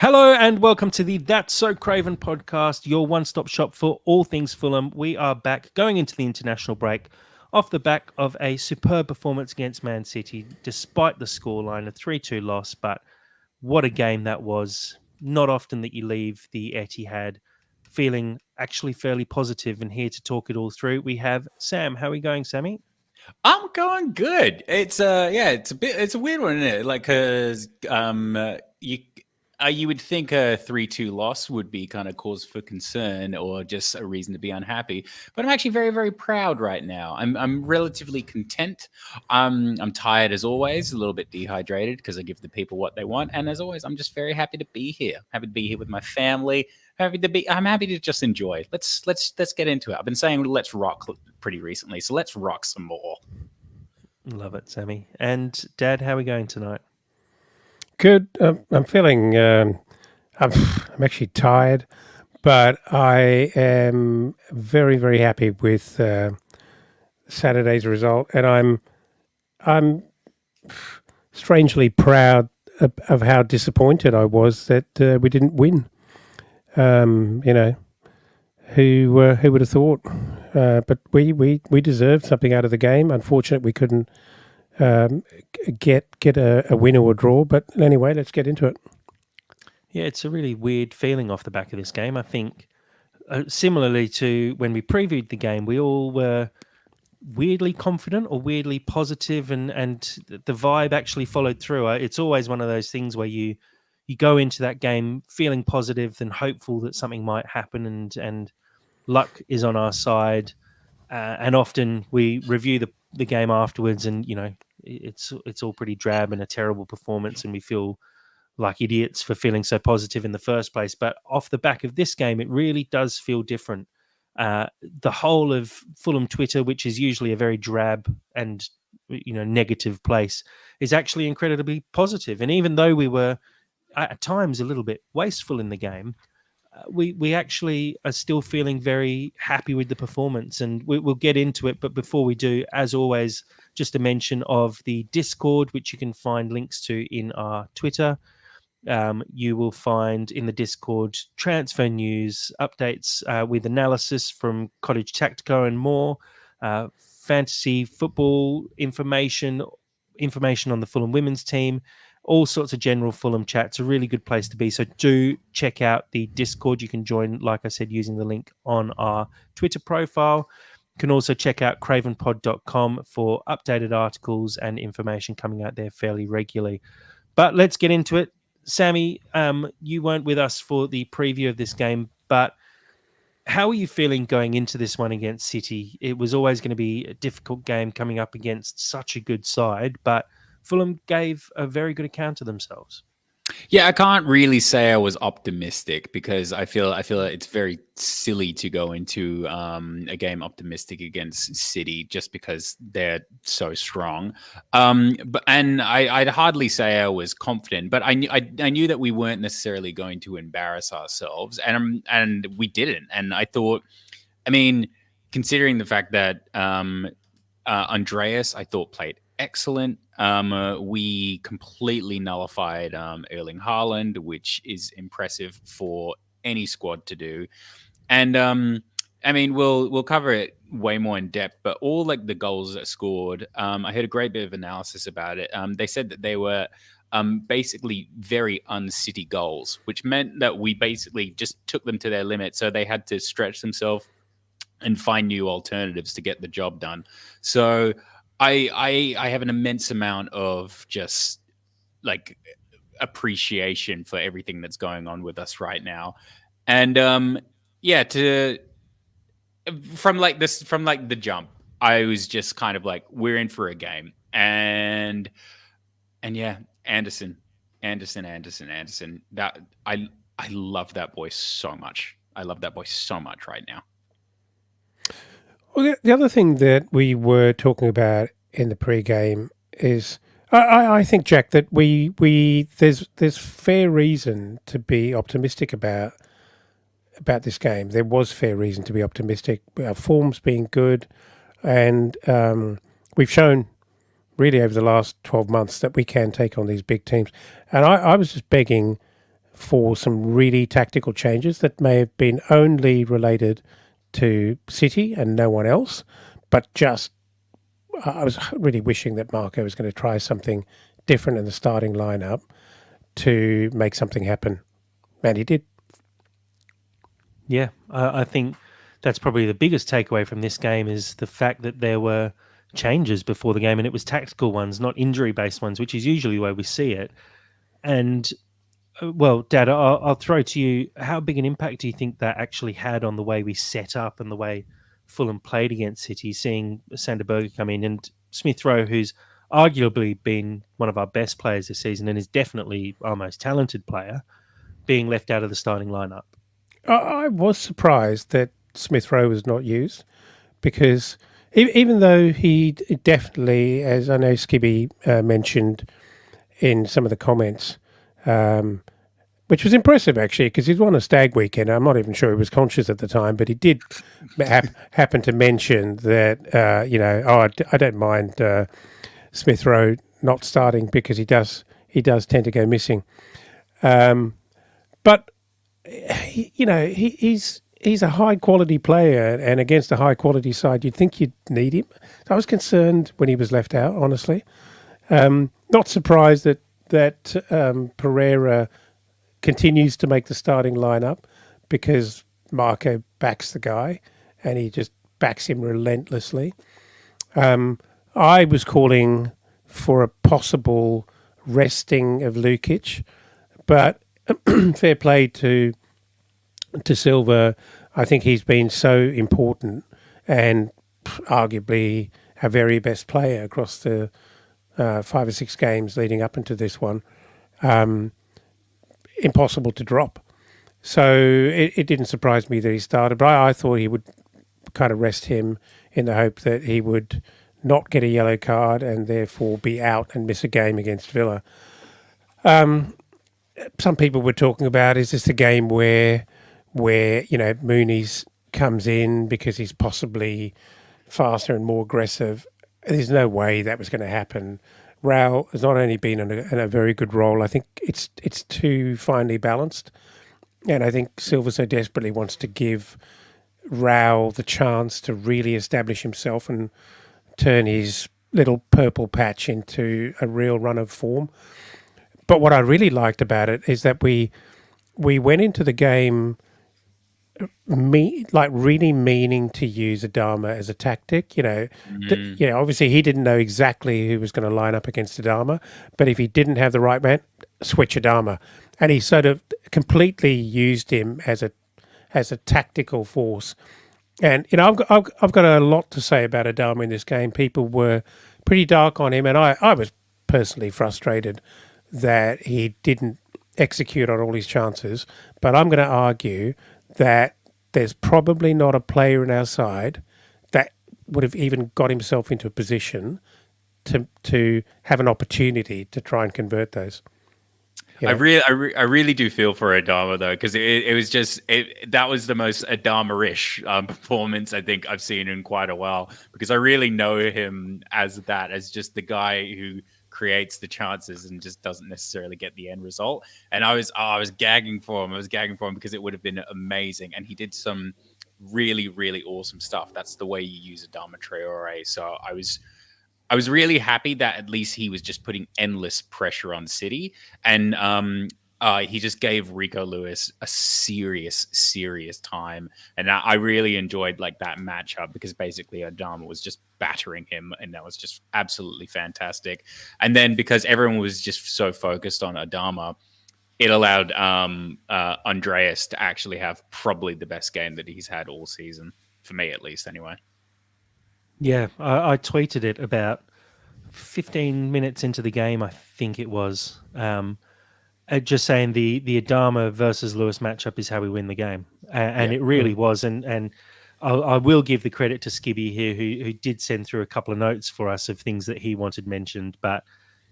Hello and welcome to the That's So Craven podcast, your one-stop shop for all things Fulham. We are back going into the international break off the back of a superb performance against Man City, despite the scoreline, a 3-2 loss. But what a game that was. Not often that you leave the Etihad feeling actually fairly positive, and here to talk it all through, we have Sam. How are we going, Sammy? I'm going good. It's a weird one, isn't it? Like, cause you would think a 3-2 loss would be kind of cause for concern or just a reason to be unhappy. But I'm actually very, very proud right now. I'm relatively content. I'm tired as always, a little bit dehydrated because I give the people what they want. And as always, I'm just very happy to be here. Happy to be here with my family. I'm happy to just enjoy. Let's get into it. I've been saying let's rock pretty recently, so let's rock some more. Love it, Sammy. And Dad, how are we going tonight? Good. I'm feeling. I'm actually tired, but I am very, very happy with Saturday's result, and I'm strangely proud of how disappointed I was that we didn't win. You know, who would have thought? But we deserved something out of the game. Unfortunately, we couldn't get a win or a draw. But anyway, let's get into it. Yeah, it's a really weird feeling off the back of this game. I think, similarly to when we previewed the game, we all were weirdly confident or weirdly positive, and the vibe actually followed through. It's always one of those things where you go into that game feeling positive and hopeful that something might happen, and luck is on our side. And often we review the game afterwards, and it's all pretty drab and a terrible performance, and we feel like idiots for feeling so positive in the first place. But off the back of this game, it really does feel different. The whole of Fulham Twitter, which is usually a very drab and negative place, is actually incredibly positive. And even though we were at times a little bit wasteful in the game, we actually are still feeling very happy with the performance, and we'll get into it. But before we do, as always, just a mention of the Discord, which you can find links to in our Twitter. You will find in the Discord transfer news, updates with analysis from Cottage Tactico and more, fantasy football information on the Fulham women's team, all sorts of general Fulham chats. A really good place to be. So do check out the Discord. You can join, like I said, using the link on our Twitter profile. You can also check out cravenpod.com for updated articles and information coming out there fairly regularly. But let's get into it. Sammy, you weren't with us for the preview of this game, but how are you feeling going into this one against City? It was always going to be a difficult game coming up against such a good side, but Fulham gave a very good account of themselves. Yeah, I can't really say I was optimistic because I feel like it's very silly to go into a game optimistic against City just because they're so strong. I'd hardly say I was confident, but I knew that we weren't necessarily going to embarrass ourselves, and we didn't. And I thought, I mean, considering the fact that Andreas, I thought, played excellent. We completely nullified Erling Haaland, which is impressive for any squad to do. And we'll cover it way more in depth. But all like the goals that scored, I heard a great bit of analysis about it. They said that they were basically very un-City goals, which meant that we basically just took them to their limit. So they had to stretch themselves and find new alternatives to get the job done. So I have an immense amount of just like appreciation for everything that's going on with us right now. And from the jump, I was just kind of like, we're in for a game. And yeah, Anderson. That I love that boy so much. I love that boy so much right now. Well, the other thing that we were talking about in the pre-game is, I think, Jack, that there's fair reason to be optimistic about this game. There was fair reason to be optimistic. Our form's been good, and we've shown really over the last 12 months that we can take on these big teams. And I was just begging for some really tactical changes that may have been only related to City and no one else, but just I was really wishing that Marco was going to try something different in the starting lineup to make something happen, and he did. Yeah, I think that's probably the biggest takeaway from this game is the fact that there were changes before the game, and it was tactical ones, not injury-based ones, which is usually the way we see it. And well, Dad, I'll throw to you. How big an impact do you think that actually had on the way we set up and the way Fulham played against City? Seeing Sander Berge come in and Smith Rowe, who's arguably been one of our best players this season and is definitely our most talented player, being left out of the starting lineup. I was surprised that Smith Rowe was not used because even though he definitely, as I know Skibby mentioned in some of the comments, which was impressive actually because he's won a stag weekend. I'm not even sure he was conscious at the time, but he did happen to mention that, I don't mind Smith Rowe not starting because he does tend to go missing. But he's a high quality player, and against a high quality side, you'd think you'd need him. So I was concerned when he was left out. Honestly, not surprised that Pereira continues to make the starting lineup because Marco backs the guy, and he just backs him relentlessly. I was calling for a possible resting of Lukic, but fair play to Silva. I think he's been so important and arguably our very best player across the 5 or 6 games leading up into this one. Impossible to drop. So it didn't surprise me that he started, but I thought he would kind of rest him in the hope that he would not get a yellow card and therefore be out and miss a game against Villa. Some people were talking about, is this a game where Mooney's comes in because he's possibly faster and more aggressive? There's no way that was going to happen. Raul has not only been in a very good role, I think it's too finely balanced. And I think Silva so desperately wants to give Raul the chance to really establish himself and turn his little purple patch into a real run of form. But what I really liked about it is that we went into the game really meaning to use Adama as a tactic. Obviously he didn't know exactly who was going to line up against Adama, but if he didn't have the right man, switch Adama, and he sort of completely used him as a tactical force. And I've got a lot to say about Adama in this game. People were pretty dark on him, and I was personally frustrated that he didn't execute on all his chances. But I'm going to argue that there's probably not a player in our side that would have even got himself into a position to have an opportunity to try and convert those. I really do feel for Adama though, because it was just that was the most Adama-ish performance I think I've seen in quite a while, because I really know him as just the guy who creates the chances and just doesn't necessarily get the end result. And I was gagging for him. I was gagging for him because it would have been amazing, and he did some really, really awesome stuff. That's the way you use Adama Traore. So I was really happy that at least he was just putting endless pressure on City. And he just gave Rico Lewis a serious time. And I really enjoyed that matchup, because basically Adama was just battering him, and that was just absolutely fantastic. And then because everyone was just so focused on Adama, it allowed Andreas to actually have probably the best game that he's had all season, for me at least anyway. Yeah, I tweeted it about 15 minutes into the game, I think it was, just saying the Adama versus Lewis matchup is how we win the game. And it really was. And I will give the credit to Skibby here, who did send through a couple of notes for us of things that he wanted mentioned. But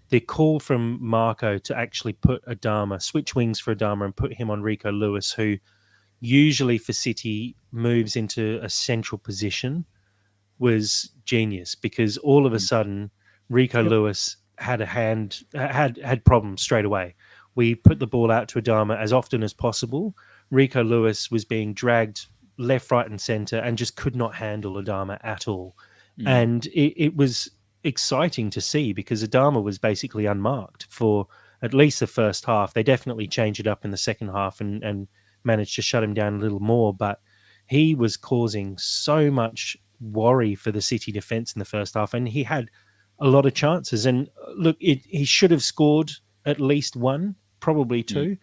the call from Marco to actually put Adama, switch wings for Adama and put him on Rico Lewis, who usually for City moves into a central position, was genius, because all of a sudden Rico Lewis had problems straight away, we put the ball out to Adama as often as possible. Rico Lewis was being dragged left, right, and centre and just could not handle Adama at all. And it was exciting to see because Adama was basically unmarked for at least the first half. They definitely changed it up in the second half and managed to shut him down a little more. But he was causing so much worry for the City defence in the first half, and he had a lot of chances. And look, he should have scored at least one, probably two.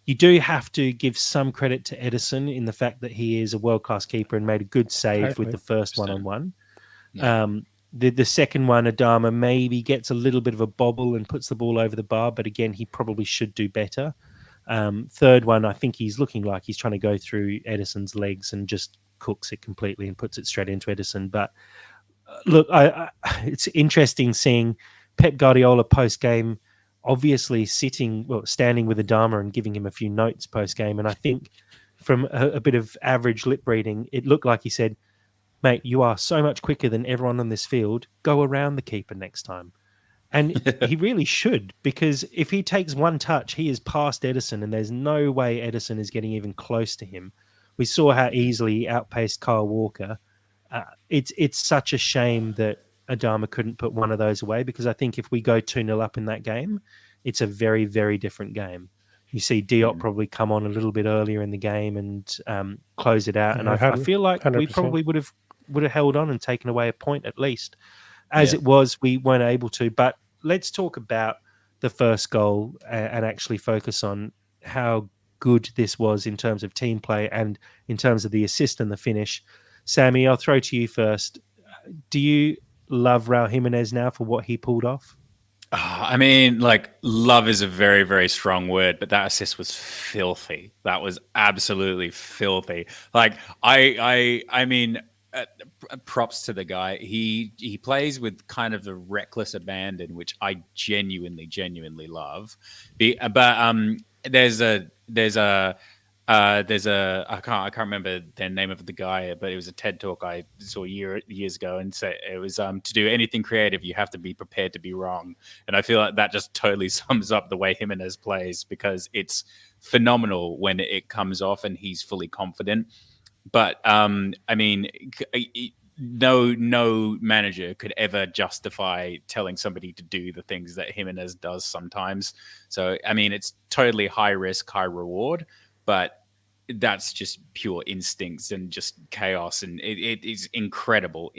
You do have to give some credit to Edison in the fact that he is a world-class keeper and made a good save with the first one-on-one. The second one, Adama maybe gets a little bit of a bobble and puts the ball over the bar, but again, he probably should do better. Third one, I think he's looking like he's trying to go through Edison's legs and just cooks it completely and puts it straight into Edison. But look, it's interesting seeing Pep Guardiola post-game obviously standing with Adama and giving him a few notes post-game. And I think from a bit of average lip reading, it looked like he said, mate, you are so much quicker than everyone on this field. Go around the keeper next time. And he really should, because if he takes one touch, he is past Edison, and there's no way Edison is getting even close to him. We saw how easily he outpaced Kyle Walker. It's such a shame that Adama couldn't put one of those away, because I think if we go 2-0 up in that game, it's a very, very different game. You see Diop probably come on a little bit earlier in the game and close it out. And I feel like 100%. We probably would have held on and taken away a point at least. As it was, we weren't able to. But let's talk about the first goal and actually focus on how good this was in terms of team play and in terms of the assist and the finish. Sammy, I'll throw to you first. Do you love Raul Jimenez now for what he pulled off? I mean, like, love is a very, very strong word, but that assist was filthy. That was absolutely filthy. Like, I mean, props to the guy. He plays with kind of the reckless abandon, which I genuinely love. But there's a I can't remember the name of the guy, but it was a TED talk I saw years ago, and said it was to do anything creative, you have to be prepared to be wrong. And I feel like that just totally sums up the way Jimenez plays, because it's phenomenal when it comes off and he's fully confident. But I mean, no manager could ever justify telling somebody to do the things that Jimenez does sometimes. So I mean, it's totally high risk, high reward. But that's just pure instincts and just chaos, and it is incredible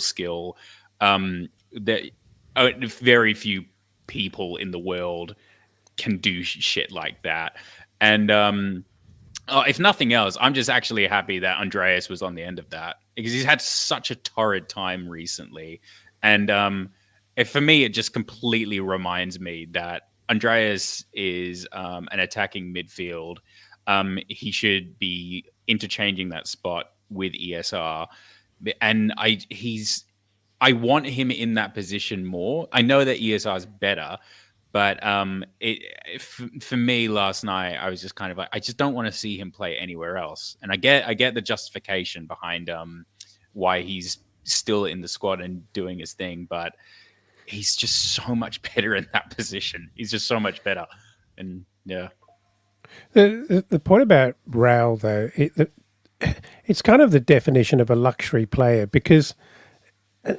skill. That very few people in the world can do shit like that. And if nothing else, I'm just actually happy that Andreas was on the end of that, because he's had such a torrid time recently. And for me, it just completely reminds me that Andreas is an attacking midfield. He should be interchanging that spot with ESR, and I want him in that position more. I know that ESR is better, but for me last night, I was just kind of like, I just don't want to see him play anywhere else. And I get the justification behind why he's still in the squad and doing his thing, but he's just so much better in that position. He's just so much better, and yeah. The point about Raul, though, it's kind of the definition of a luxury player, because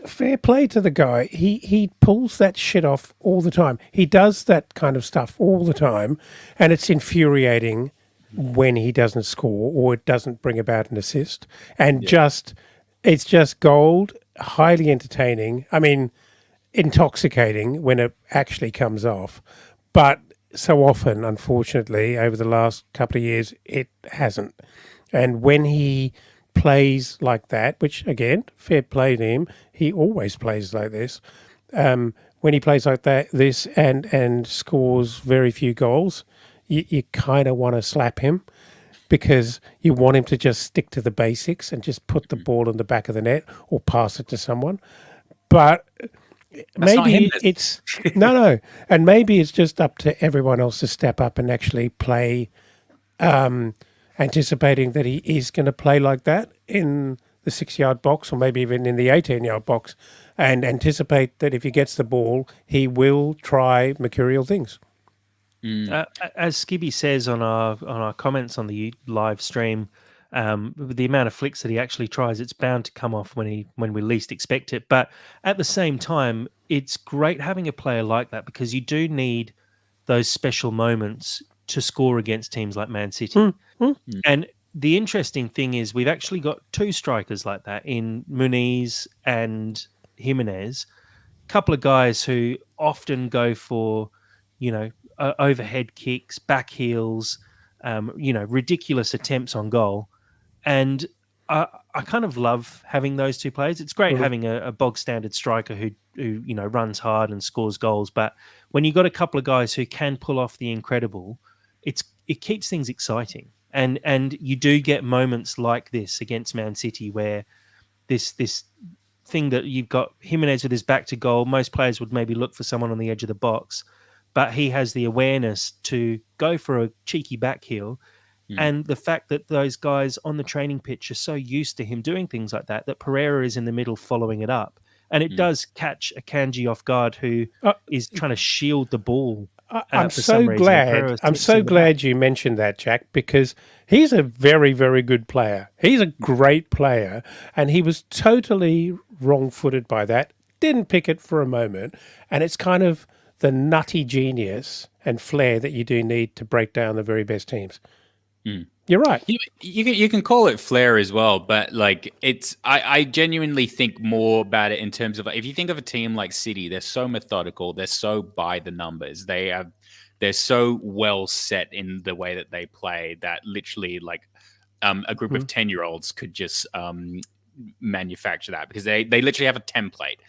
fair play to the guy. He pulls that shit off all the time. He does that kind of stuff all the time, and it's infuriating when he doesn't score or it doesn't bring about an assist. And it's just gold, highly entertaining. I mean, intoxicating when it actually comes off. But so often, unfortunately, over the last couple of years, it hasn't. And when he plays like that, which, again, fair play to him, he always plays like this. When he plays like this and scores very few goals, you kind of want to slap him, because you want him to just stick to the basics and just put the ball in the back of the net or pass it to someone. But maybe it's no, and maybe it's just up to everyone else to step up and actually play, anticipating that he is going to play like that in the 6-yard box, or maybe even in the 18-yard box, and anticipate that if he gets the ball, he will try mercurial things. As Skibby says on our comments on the live stream, with the amount of flicks that he actually tries, it's bound to come off when we least expect it. But at the same time, it's great having a player like that because you do need those special moments to score against teams like Man City. And the interesting thing is we've actually got two strikers like that in Muniz and Jimenez, couple of guys who often go for, overhead kicks, back heels, ridiculous attempts on goal. And I kind of love having those two players. It's great having a bog standard striker who runs hard and scores goals. But when you've got a couple of guys who can pull off the incredible, it keeps things exciting. And you do get moments like this against Man City where this thing that you've got Jimenez with his back to goal. Most players would maybe look for someone on the edge of the box, but he has the awareness to go for a cheeky back heel. And the fact that those guys on the training pitch are so used to him doing things like that, that Pereira is in the middle following it up. And it does catch Akanji off guard, who is trying to shield the ball. I'm so glad you mentioned that, Jack, because he's a very, very good player. He's a great player, and he was totally wrong-footed by that. Didn't pick it for a moment, and it's kind of the nutty genius and flair that you do need to break down the very best teams. You're right. You can call it flair as well, but like I genuinely think more about it in terms of if you think of a team like City, they're so methodical, they're so by the numbers, they're so well set in the way that they play that literally like a group of 10-year-olds could just manufacture that because they literally have a template.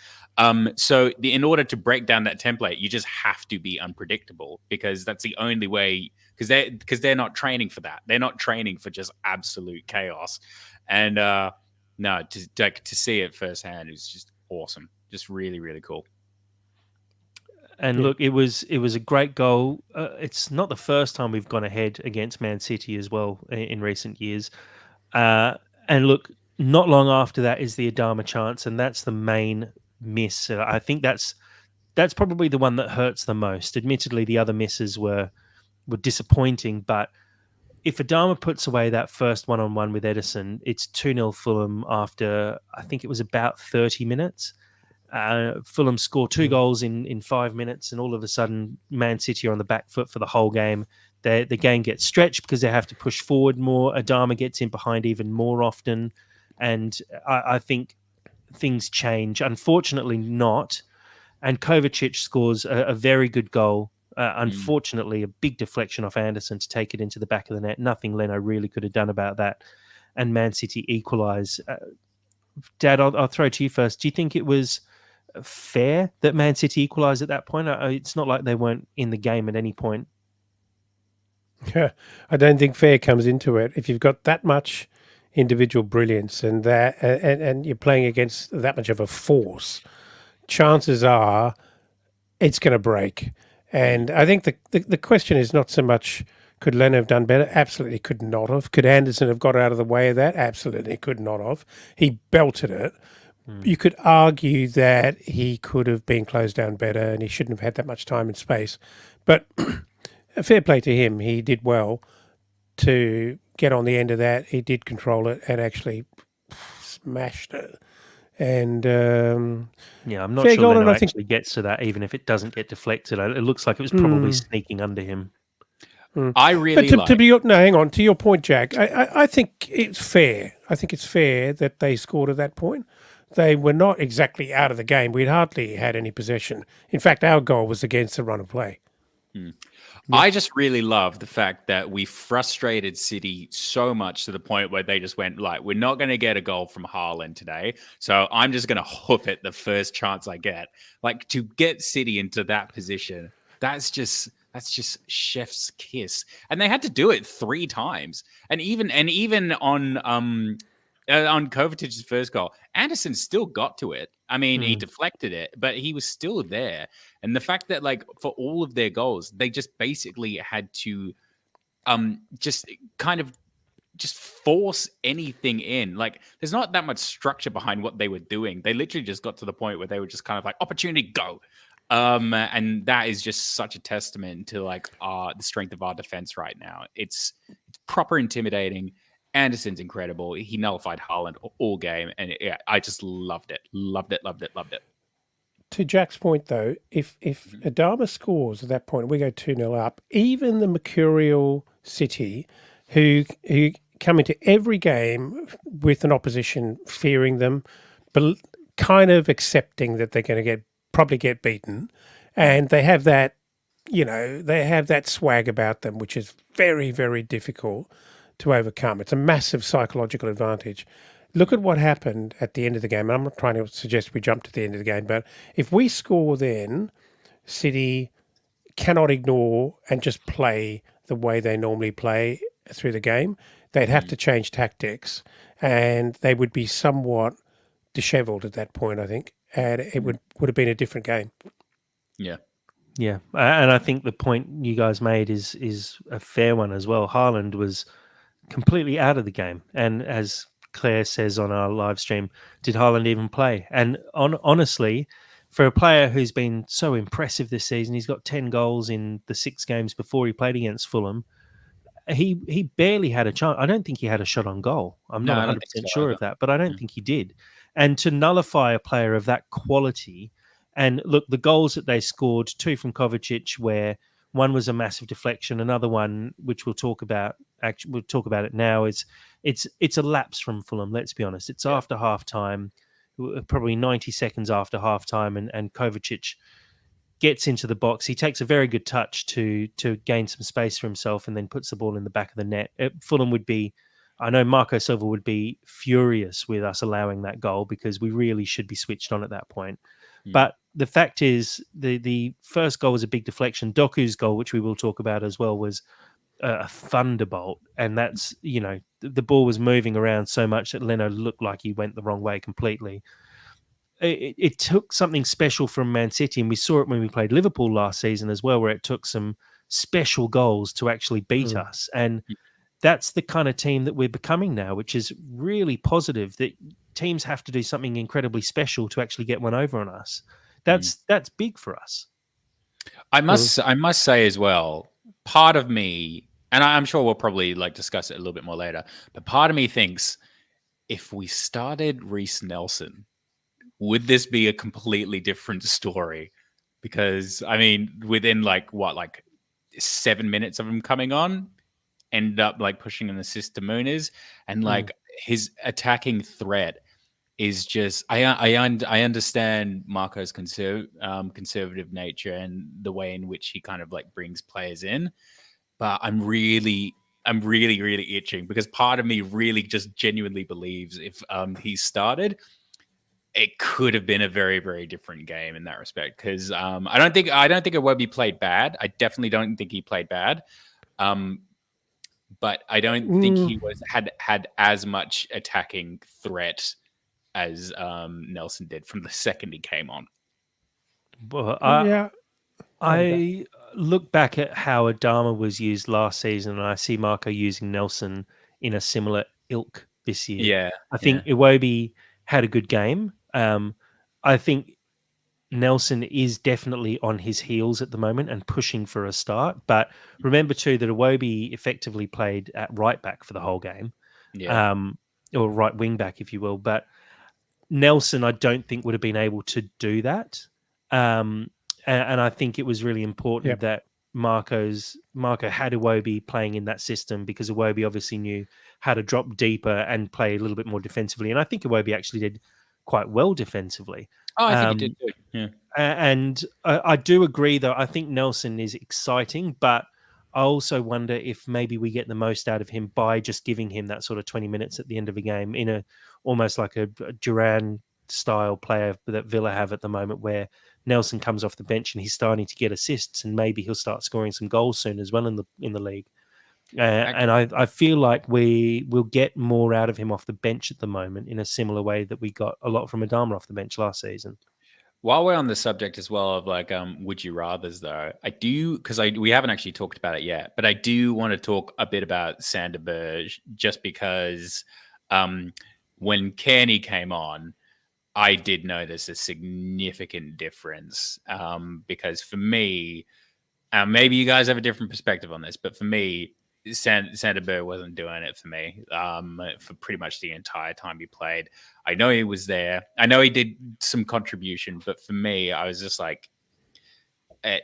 So in order to break down that template, you just have to be unpredictable because that's the only way. Because they're not training for that. They're not training for just absolute chaos. And to see it firsthand is just awesome. Just really, really cool. And look, it was a great goal. It's not the first time we've gone ahead against Man City as well in recent years. And look, not long after that is the Adama chance, and that's the main miss. I think that's probably the one that hurts the most. Admittedly, the other misses were disappointing, but if Adama puts away that first one-on-one with Edison, it's 2-0 Fulham after, I think it was about 30 minutes. Fulham score two goals in 5 minutes, and all of a sudden, Man City are on the back foot for the whole game. The game gets stretched because they have to push forward more. Adama gets in behind even more often, and I think things change. Unfortunately not, and Kovacic scores a very good goal. Unfortunately, a big deflection off Anderson to take it into the back of the net. Nothing Leno really could have done about that. And Man City equalise. Dad, I'll throw to you first. Do you think it was fair that Man City equalised at that point? It's not like they weren't in the game at any point. I don't think fair comes into it. If you've got that much individual brilliance and you're playing against that much of a force, chances are it's going to break. And I think the question is not so much could Leno have done better? Absolutely could not have. Could Anderson have got out of the way of that? Absolutely could not have. He belted it. You could argue that he could have been closed down better and he shouldn't have had that much time and space. But fair play to him. He did well to get on the end of that. He did control it and actually smashed it. And I'm not sure Leno actually gets to that, even if it doesn't get deflected. It looks like it was probably sneaking under him. I really hang on to your point, Jack. I think it's fair. I think it's fair that they scored at that point. They were not exactly out of the game. We'd hardly had any possession. In fact, our goal was against the run of play. I just really love the fact that we frustrated City so much to the point where they just went, like, we're not going to get a goal from Haaland today, so I'm just going to hoof it the first chance I get. Like, to get City into that position, that's just chef's kiss. And they had to do it 3 times. And even on Kovacic's first goal, Anderson still got to it. I mean, he deflected it, but he was still there. And the fact that, like, for all of their goals, they just basically had to just force anything in. Like, there's not that much structure behind what they were doing. They literally just got to the point where they were just kind of like, opportunity, go. And that is just such a testament to like the strength of our defense right now. It's proper intimidating. Anderson's incredible. He nullified Haaland all game, and I just loved it. Loved it. To Jack's point, though, if Adama scores at that point, we go 2-0 up. Even the mercurial City, who come into every game with an opposition fearing them, but kind of accepting that they're going to probably get beaten, and they have that, they have that swag about them, which is very, very difficult to overcome. It's a massive psychological advantage. Look at what happened at the end of the game. I'm not trying to suggest we jump to the end of the game, but if we score then, City cannot ignore and just play the way they normally play through the game. They'd have to change tactics, and they would be somewhat dishevelled at that point, I think, and it would have been a different game. Yeah. Yeah, and I think the point you guys made is a fair one as well. Haaland was completely out of the game, and as Claire says on our live stream, did Haaland even play? And honestly, for a player who's been so impressive this season, he's got 10 goals in the 6 games before he played against Fulham. He barely had a chance. I don't think he had a shot on goal. I'm not 100% sure of that, but I don't think he did. And to nullify a player of that quality, and look, the goals that they scored, 2 from Kovacic, where one was a massive deflection, another one, which we'll talk about it now, it's a lapse from Fulham, let's be honest. It's after half time, probably 90 seconds after half time, and Kovacic gets into the box. He takes a very good touch to gain some space for himself and then puts the ball in the back of the net. Fulham would be, I know Marco Silva would be furious with us allowing that goal, because we really should be switched on at that point. But the fact is, the first goal was a big deflection. Doku's goal, which we will talk about as well, was a thunderbolt. And that's, the ball was moving around so much that Leno looked like he went the wrong way completely. It took something special from Man City, and we saw it when we played Liverpool last season as well, where it took some special goals to actually beat us. And that's the kind of team that we're becoming now, which is really positive, that teams have to do something incredibly special to actually get one over on us. That's big for us. I must say as well, part of me, and I'm sure we'll probably discuss it a little bit more later, but part of me thinks if we started Reece Nelson, would this be a completely different story? Because within 7 minutes of him coming on, ended up pushing an assist to Muniz, and his attacking threat is just. I understand Marco's conservative nature and the way in which he kind of brings players in, but I'm really itching, because part of me really just genuinely believes if he started, it could have been a very, very different game in that respect. Because I don't think Iwobi played bad. I definitely don't think he played bad. But I don't think he had as much attacking threat as Nelson did from the second he came on. Well, I look back at how Adama was used last season, and I see Marco using Nelson in a similar ilk this year. Yeah, I think Iwobi had a good game. I think Nelson is definitely on his heels at the moment and pushing for a start. But remember too that Iwobi effectively played at right back for the whole game, or right wing back, if you will. But Nelson, I don't think would have been able to do that. And I think it was really important that Marco had Iwobi playing in that system, because Iwobi obviously knew how to drop deeper and play a little bit more defensively. And I think Iwobi actually did quite well defensively. Oh, I think he did too. Yeah. And I do agree, though. I think Nelson is exciting, but I also wonder if maybe we get the most out of him by just giving him that sort of 20 minutes at the end of a game in a almost like a Duran style player that Villa have at the moment, where Nelson comes off the bench and he's starting to get assists, and maybe he'll start scoring some goals soon as well in the league. And I feel like we will get more out of him off the bench at the moment, in a similar way that we got a lot from Adama off the bench last season. While we're on the subject as well of would you rathers, though, I do, because we haven't actually talked about it yet, but I do want to talk a bit about Sander Berge, just because when Kearney came on, I did notice a significant difference because for me, maybe you guys have a different perspective on this, but for me, Sanderberg wasn't doing it for me for pretty much the entire time he played. I know he was there. I know he did some contribution, but for me, I was just like, eh,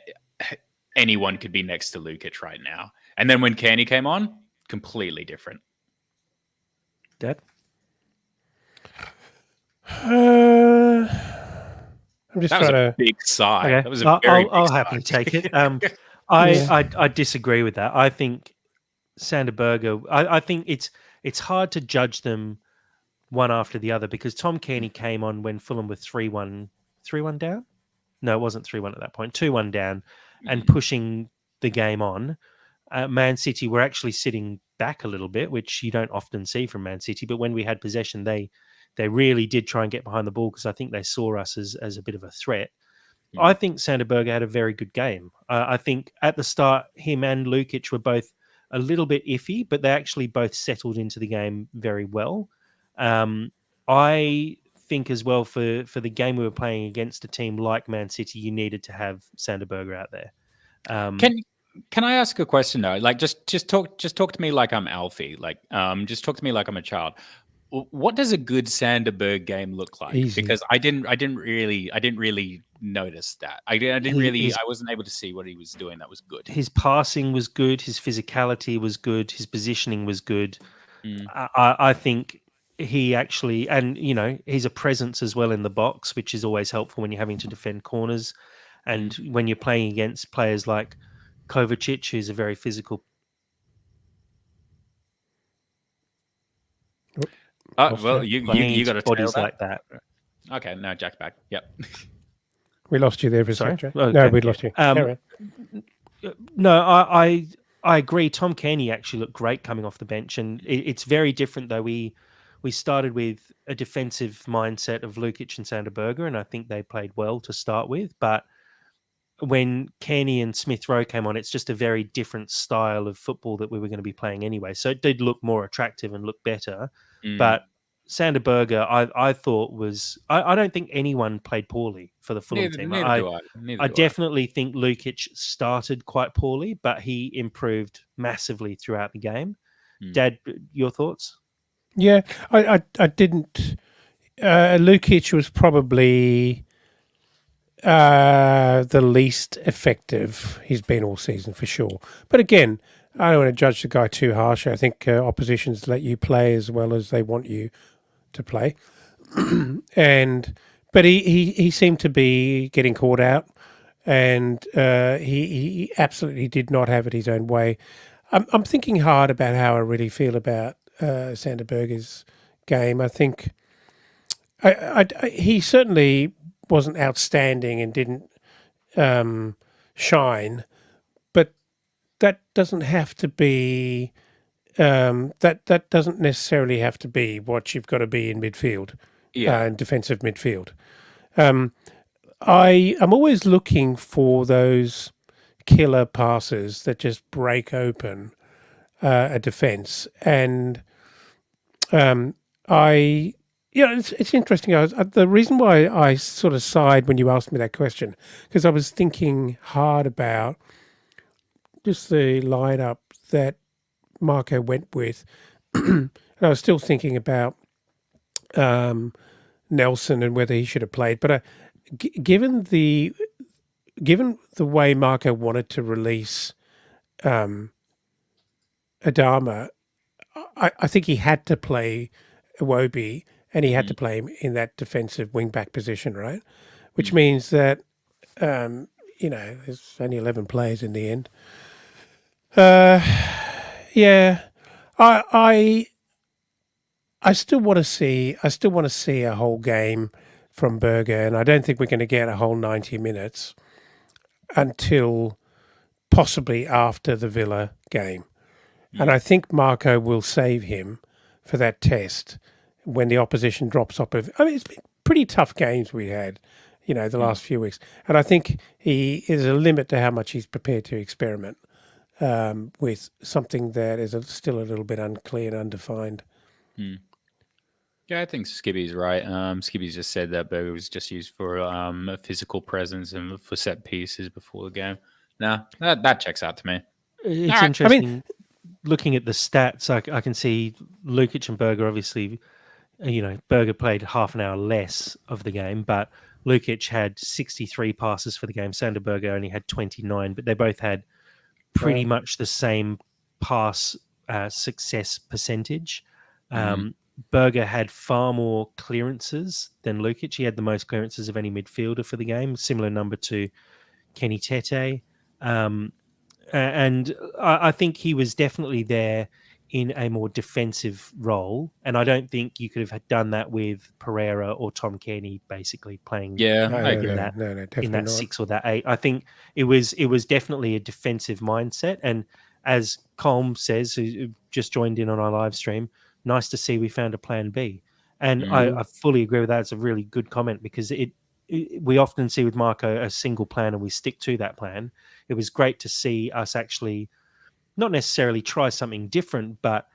anyone could be next to Lukic right now. And then when Kearney came on, completely different. Dad? I'm just That was trying a to. big sigh. Okay, That was a very big I'll sigh. happily take it. Yeah. I disagree with that. I think Sanderberger. I think it's hard to judge them one after the other because Tom Kearney came on when Fulham were 3-1 down. No, it wasn't 3-1 at that point. 2-1 down, and pushing the game on. Man City were actually sitting back a little bit, which you don't often see from Man City. But when we had possession, they really did try and get behind the ball because I think they saw us as a bit of a threat. I think Sanderberger had a very good game. I think at the start, him and Lukic were both a little bit iffy, but they actually both settled into the game very well. I think as well for the game we were playing against a team like Man City, you needed to have Sanderberger out there. Can I ask a question though? Like, just talk to me like I'm Alfie. Like, just talk to me like I'm a child. What does a good Sanderberg game look like? Easy. Because I didn't really notice that. I wasn't able to see what he was doing. That was good. His passing was good. His physicality was good. His positioning was good. I think he actually, and he's a presence as well in the box, which is always helpful when you're having to defend corners, and when you're playing against players like Kovacic, who's a very physical. Well, you got to bodies like that. Okay, no, Jack's back. Yep. We lost you there for a Sorry? second. Okay. No, we lost you. No, I agree. Tom Kearney actually looked great coming off the bench, and it's very different though. We started with a defensive mindset of Lukic and Sanderberger, and I think they played well to start with. But when Kearney and Smith Rowe came on, it's just a very different style of football that we were going to be playing anyway. So it did look more attractive and look better. But Sanderberger, I thought was. I don't think anyone played poorly for the Fulham team. I definitely think Lukic started quite poorly, but he improved massively throughout the game. Dad, your thoughts? Yeah, I didn't. Lukic was probably the least effective he's been all season for sure. But again, I don't want to judge the guy too harsh. I think oppositions let you play as well as they want you to play. But he seemed to be getting caught out, and he absolutely did not have it his own way. I'm thinking hard about how I really feel about Sanderberger's game. I think he certainly wasn't outstanding and didn't shine, but that doesn't have to be that doesn't necessarily have to be what you've got to be in midfield, in defensive midfield. I'm always looking for those killer passes that just break open a defense, and it's interesting. The reason why I sort of sighed when you asked me that question, because I was thinking hard about just the lineup that Marco went with, and I was still thinking about Nelson and whether he should have played. But given the way Marco wanted to release Adama, I think he had to play Iwobi, and he had to play him in that defensive wing-back position, right? Which means that, there's only 11 players in the end. I still want to see a whole game from Berger, and I don't think we're going to get a whole 90 minutes until possibly after the Villa game. And I think Marco will save him for that test when the opposition drops off. It's been pretty tough games we had, the last few weeks. And I think he is a limit to how much he's prepared to experiment with something that is still a little bit unclear and undefined. Yeah, I think Skibby's right. Skibby's just said that Berger was just used for a physical presence and for set pieces before the game. No, that checks out to me. All It's right. I mean, interesting looking at the stats. I can see Lukic and Berger obviously. Berger played half an hour less of the game, but Lukic had 63 passes for the game. Sander Berger only had 29, but they both had pretty wow. much the same pass success percentage. Mhm. Berger had far more clearances than Lukic. He had the most clearances of any midfielder for the game, similar number to Kenny Tete. Um, and I think he was definitely there in a more defensive role. And I don't think you could have done that with Pereira or Tom Kenny basically playing Yeah, No, I no, agree. no, no, no, in definitely that not. 6 or that 8. I think it was definitely a defensive mindset. And as Colm says, who just joined in on our live stream, nice to see we found a plan B. And Mhm. I fully agree with that. It's a really good comment because we often see with Marco a single plan and we stick to that plan. It was great to see us actually not necessarily try something different, but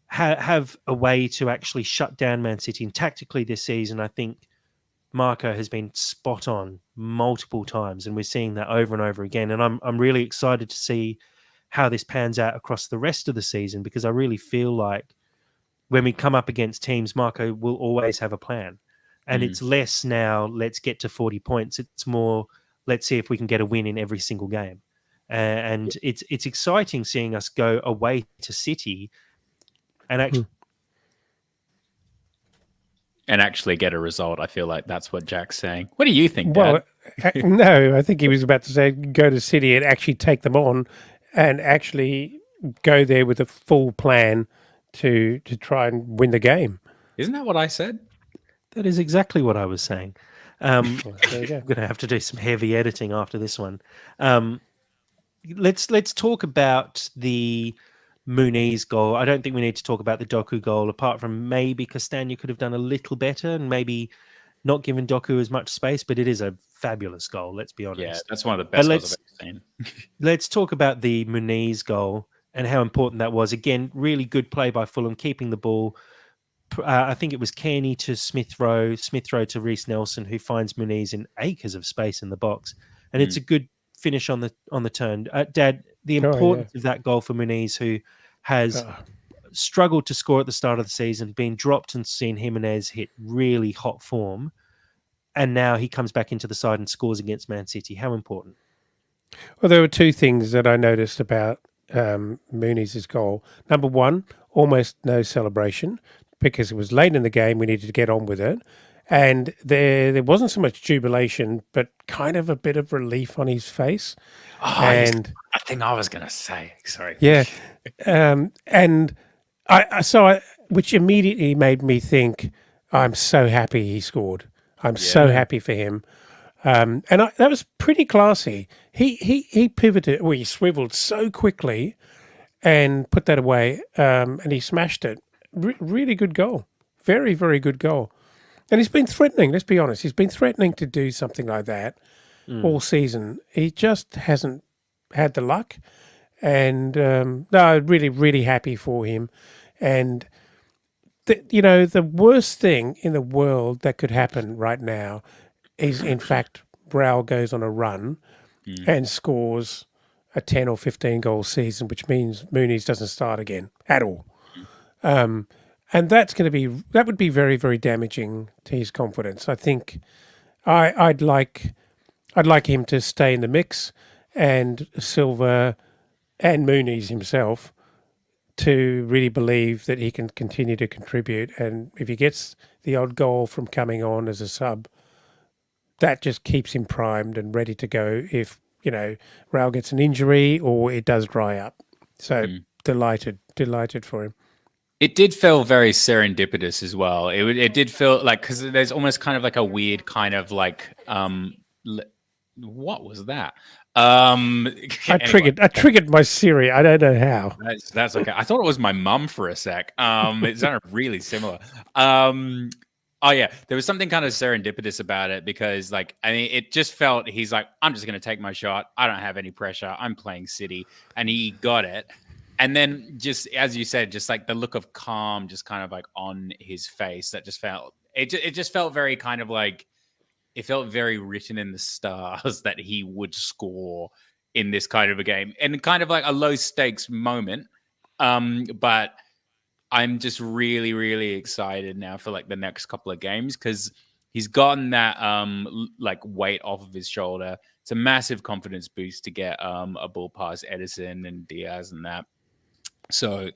have a way to actually shut down Man City. And tactically this season, I think Marco has been spot on multiple times, and we're seeing that over and over again. And I'm really excited to see how this pans out across the rest of the season because I really feel like when we come up against teams, Marco will always have a plan. And Mm. it's less now, let's get to 40 points. It's more, let's see if we can get a win in every single game. And it's exciting seeing us go away to City and Hmm. And actually get a result. I feel like that's what Jack's saying. What do you think, Well, Dad? no, I think he was about to say go to City and actually take them on, and actually go there with a full plan to try and win the game. Isn't that what I said? that is exactly what I was saying. Um, Well, there you go. I'm going to have to do some heavy editing after this one. Um, let's talk about the Muniz goal. I don't think we need to talk about the Doku goal, apart from maybe Castagna could have done a little better and maybe not given Doku as much space. But it is a fabulous goal. Let's be Yeah, honest. that's one of the But best goals I've ever seen. let's talk about the Muniz goal and how important that was. Again, really good play by Fulham, keeping the ball. I think it was Kearney to Smith Rowe to Reece Nelson, who finds Muniz in acres of space in the box, and it's Mm. a good finish on the turn. Dad, the Oh yeah. importance of that goal for Muniz, who has Oh, struggled to score at the start of the season, been dropped and seen Jimenez hit really hot form, and now he comes back into the side and scores against Man City. How important? well, there were two things that I noticed about Mooney's goal. Number one, almost no celebration because it was late in the game. We needed to get on with it. And there wasn't so much jubilation, but kind of a bit of relief on his face. Oh, you said And a thing I was going to say. Sorry. yeah, and which immediately made me think, I'm so happy he scored. I'm so Yeah. happy for him. That was pretty classy. He pivoted, well, he swiveled so quickly and put that away, and he smashed it. Really good goal. Very, very good goal. And he's been threatening, let's be honest, he's been threatening to do something like that all season. He just hasn't had the luck. And no, really, really happy for him. And the worst thing in the world that could happen right now is, in fact, Brow goes on a run Mm. and scores a 10 or 15 goal season, which means Mooney's doesn't start again at all. And that would be very, very damaging to his confidence. I think I'd like him to stay in the mix, and Silva and Mooney's himself to really believe that he can continue to contribute. And if he gets the odd goal from coming on as a sub, that just keeps him primed and ready to go if, Raul gets an injury or it does dry up. So Mm. delighted for him. It did feel very serendipitous as well. It did feel like, because there's almost kind of like a weird kind of like what was that? Anyway, I triggered my Siri. I don't know how. that's okay. I thought it was my mum for a sec. It sounded really similar. Oh yeah, there was something kind of serendipitous about it because, like, I mean, it just felt he's like, I'm just going to take my shot. I don't have any pressure. I'm playing City, and he got it. And then just as you said, just like the look of calm, just kind of like on his face, that just felt it just felt very kind of like it felt very written in the stars that he would score in this kind of a game, and kind of like a low stakes moment. But I'm just really, really excited now for like the next couple of games because he's gotten that like weight off of his shoulder. It's a massive confidence boost to get a ball past Edison and Diaz and that. So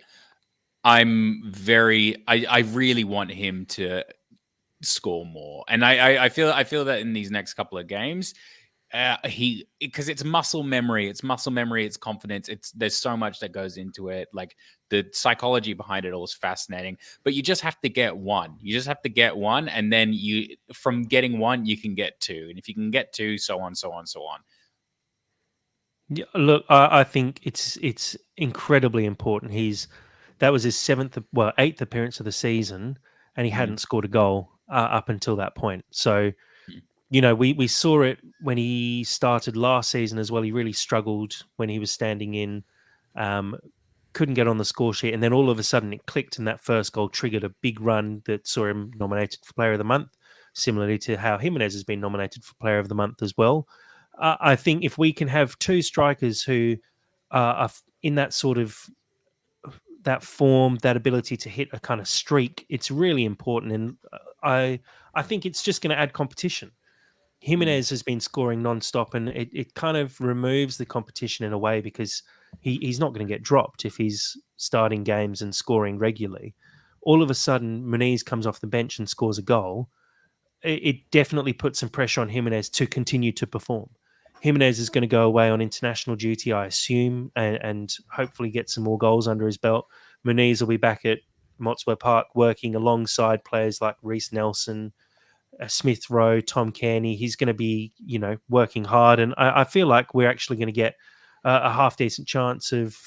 I really want him to score more, and I feel that in these next couple of games, because it's muscle memory, it's confidence. There's so much that goes into it. Like the psychology behind it all is fascinating, but you just have to get one. And then from getting one, you can get two, and if you can get two, so on, so on, so on. Yeah, look, I think it's incredibly important. That was his eighth appearance of the season, and he hadn't scored a goal up until that point. So, we saw it when he started last season as well. He really struggled when he was standing in, couldn't get on the score sheet, and then all of a sudden it clicked, and that first goal triggered a big run that saw him nominated for Player of the Month, similarly to how Jimenez has been nominated for Player of the Month as well. I think if we can have two strikers who are in that sort of that form, that ability to hit a kind of streak, it's really important. And I think it's just going to add competition. Jimenez has been scoring nonstop, and it kind of removes the competition in a way because he's not going to get dropped if he's starting games and scoring regularly. All of a sudden, Muniz comes off the bench and scores a goal. It definitely puts some pressure on Jimenez to continue to perform. Jimenez is going to go away on international duty, I assume, and hopefully get some more goals under his belt. Muniz will be back at Motswell Park working alongside players like Reece Nelson, Smith Rowe, Tom Kearney. He's going to be, working hard. And I feel like we're actually going to get a half-decent chance of,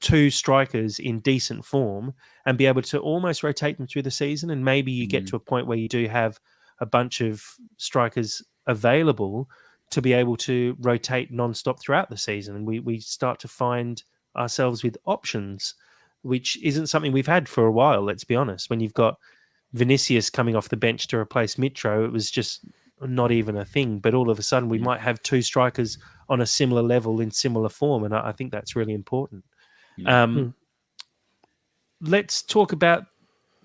two strikers in decent form and be able to almost rotate them through the season. And maybe you get to a point where you do have a bunch of strikers available to be able to rotate non-stop throughout the season. And we start to find ourselves with options, which isn't something we've had for a while, let's be honest. When you've got Vinicius coming off the bench to replace Mitro, it was just not even a thing. But all of a sudden, we might have two strikers on a similar level in similar form, and I think that's really important. Let's talk about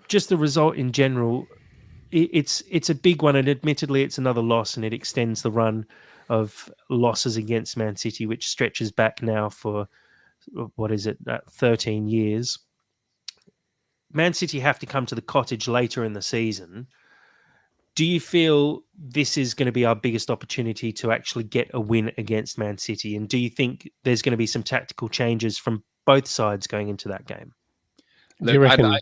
just the result in general. It's a big one, and admittedly, it's another loss, and it extends the run of losses against Man City, which stretches back now for, 13 years. Man City have to come to the Cottage later in the season. Do you feel this is going to be our biggest opportunity to actually get a win against Man City? And do you think there's going to be some tactical changes from both sides going into that game? Do you reckon?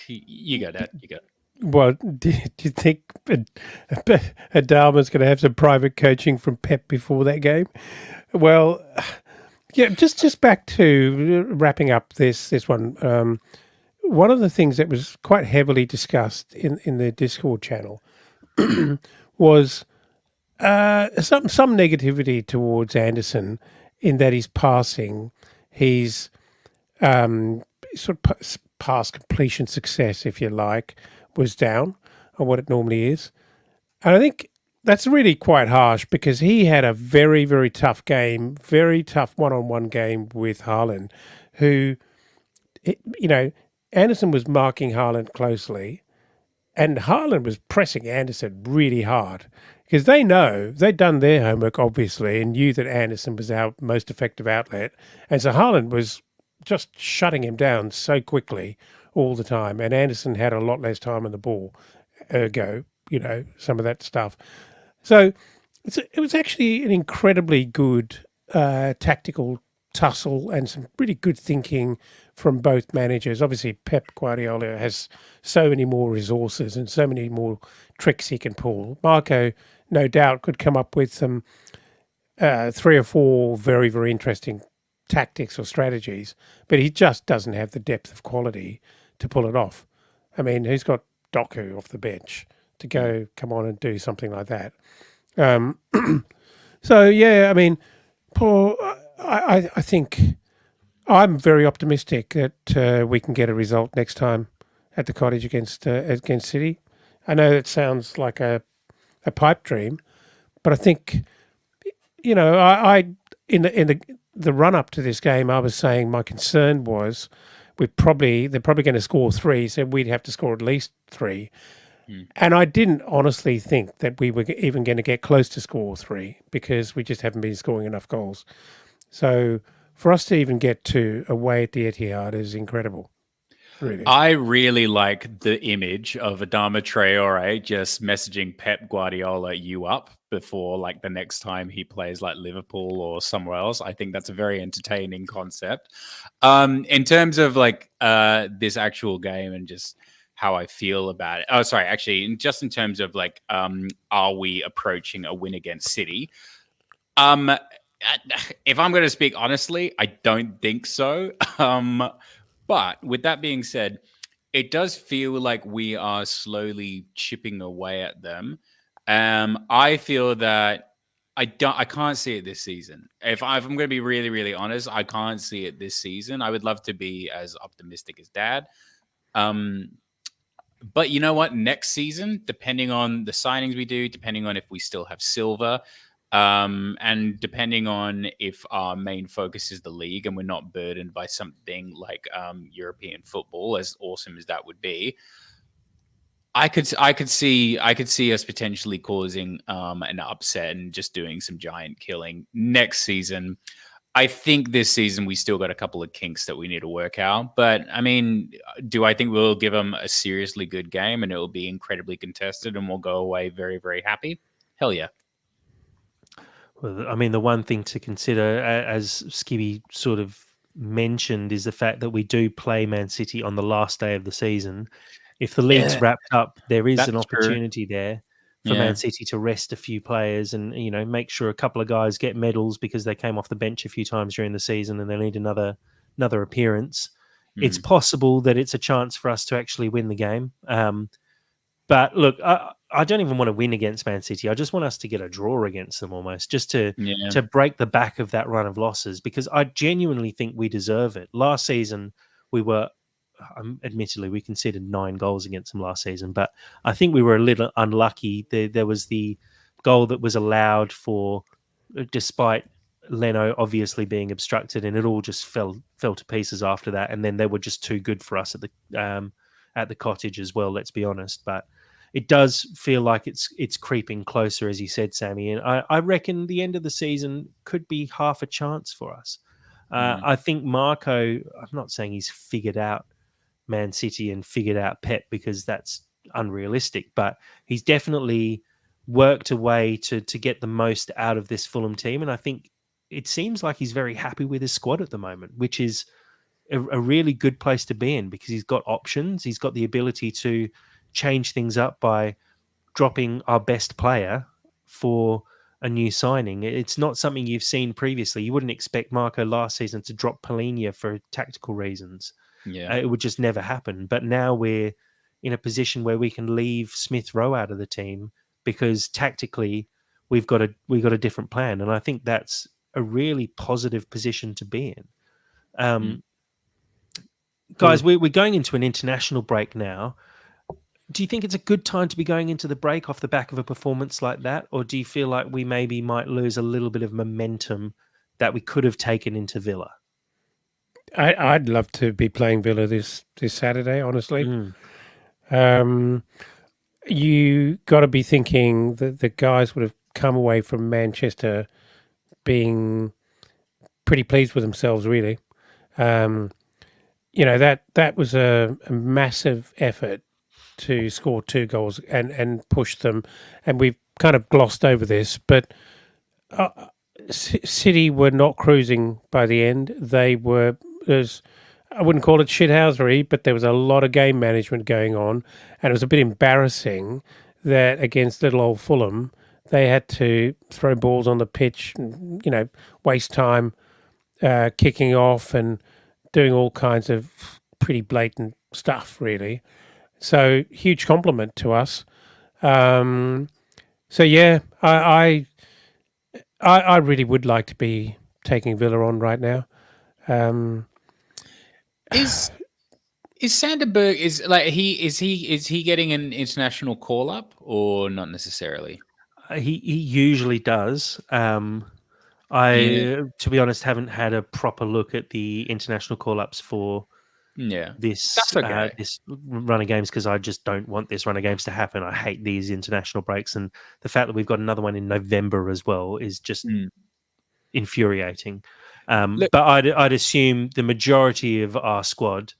You go, Dad. You go. Well, do you think Adama's going to have some private coaching from Pep before that game? Well, yeah, just back to wrapping up this one. One of the things that was quite heavily discussed in the Discord channel was some negativity towards Anderson in that his passing, his sort of past completion success, if you like, was down on what it normally is. And I think that's really quite harsh because he had a very, very tough game, very tough one-on-one game with Haaland, who, Anderson was marking Haaland closely, and Haaland was pressing Anderson really hard because they know they'd done their homework, obviously, and knew that Anderson was our most effective outlet. And so Haaland was just shutting him down so quickly all the time. And Anderson had a lot less time on the ball, ergo, some of that stuff. So it was actually an incredibly good tactical tussle and some really good thinking from both managers. Obviously, Pep Guardiola has so many more resources and so many more tricks he can pull. Marco, no doubt, could come up with some 3 or 4 very, very interesting tactics or strategies, but he just doesn't have the depth of quality to pull it off. I mean, who's got Doku off the bench to come on and do something like that? So, yeah, I mean, Paul, I think I'm very optimistic that we can get a result next time at the Cottage against City. I know it sounds like a pipe dream, but I think I in the run up to this game, I was saying my concern was they're probably going to score three, so we'd have to score at least three. Mm. And I didn't honestly think that we were even going to get close to score three because we just haven't been scoring enough goals. So for us to even get to away at the Etihad is incredible, really. I really like the image of Adama Traore just messaging Pep Guardiola you up before like the next time he plays like Liverpool or somewhere else. I think that's a very entertaining concept. In terms of like this actual game and just how I feel about it. Oh, sorry, actually, just in terms of like, are we approaching a win against City? If I'm going to speak honestly, I don't think so. But with that being said, it does feel like we are slowly chipping away at them. I feel that I can't see it this season. If I'm going to be really, really honest, I can't see it this season. I would love to be as optimistic as Dad. But you know what? Next season, depending on the signings we do, depending on if we still have Silver, and depending on if our main focus is the league and we're not burdened by something like European football, as awesome as that would be, I could see us potentially causing an upset and just doing some giant killing next season. I think this season we still got a couple of kinks that we need to work out. But I mean, do I think we'll give them a seriously good game and it will be incredibly contested and we'll go away very, very happy? Hell yeah. Well, I mean, the one thing to consider, as Skibby sort of mentioned, is the fact that we do play Man City on the last day of the season. If the league's wrapped up, there is an opportunity there for Man City to rest a few players and, make sure a couple of guys get medals because they came off the bench a few times during the season and they need another appearance. It's possible that it's a chance for us to actually win the game. But look, I don't even want to win against Man City. I just want us to get a draw against them almost, just to break the back of that run of losses, because I genuinely think we deserve it. Last season, we were, admittedly, we conceded 9 goals against them last season, but I think we were a little unlucky. There was the goal that was allowed for, despite Leno obviously being obstructed, and it all just fell to pieces after that. And then they were just too good for us at the Cottage as well. Let's be honest, but it does feel like it's creeping closer, as you said, Sammy. And I reckon the end of the season could be half a chance for us. I think Marco, I'm not saying he's figured out Man City and figured out Pep, because that's unrealistic, but he's definitely worked a way to get the most out of this Fulham team. And I think it seems like he's very happy with his squad at the moment, which is a really good place to be in, because he's got options. He's got the ability to change things up by dropping our best player for a new signing. It's not something you've seen previously. You wouldn't expect Marco last season to drop Polinia for tactical reasons. Yeah. It would just never happen. But now we're in a position where we can leave Smith Rowe out of the team because tactically we've got a different plan. And I think that's a really positive position to be in. Guys, we're going into an international break now. Do you think it's a good time to be going into the break off the back of a performance like that? Or do you feel like we maybe might lose a little bit of momentum that we could have taken into Villa? I'd love to be playing Villa this Saturday, honestly. You got to be thinking that the guys would have come away from Manchester being pretty pleased with themselves, really. That was a massive effort to score 2 goals and push them. And we've kind of glossed over this, but City were not cruising by the end. They were, I wouldn't call it shithousery, but there was a lot of game management going on. And it was a bit embarrassing that against little old Fulham, they had to throw balls on the pitch, waste time kicking off and doing all kinds of pretty blatant stuff, really. So huge compliment to us. So yeah, I really would like to be taking Villa on right now. Is Sanderberg is he getting an international call up or not necessarily? He usually does. Yeah, To be honest, haven't had a proper look at the international call-ups for yeah, this that's okay. this run of games because I just don't want this run of games to happen. I hate these international breaks, and the fact that we've got another one in November as well is just Mm. infuriating. Look, But I'd assume the majority of our squad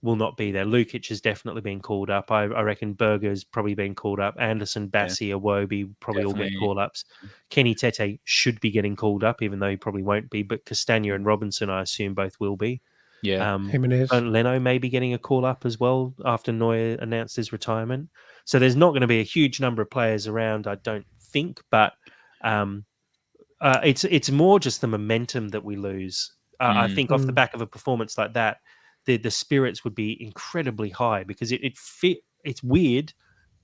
will not be there. Lukic has definitely been called up. I reckon Berger's probably been called up. Anderson, yeah, Bassi, Awobi probably all get definitely. call ups. Kenny Tete should be getting called up, even though he probably won't be. But Castagna and Robinson, I assume, both will be. Yeah. Jimenez. Leno may be getting a call up as well after Neuer announced his retirement. So there's not going to be a huge number of players around, I don't think. But um, it's more just the momentum that we lose. I Mm. think off the back of a performance like that, the spirits would be incredibly high because it's weird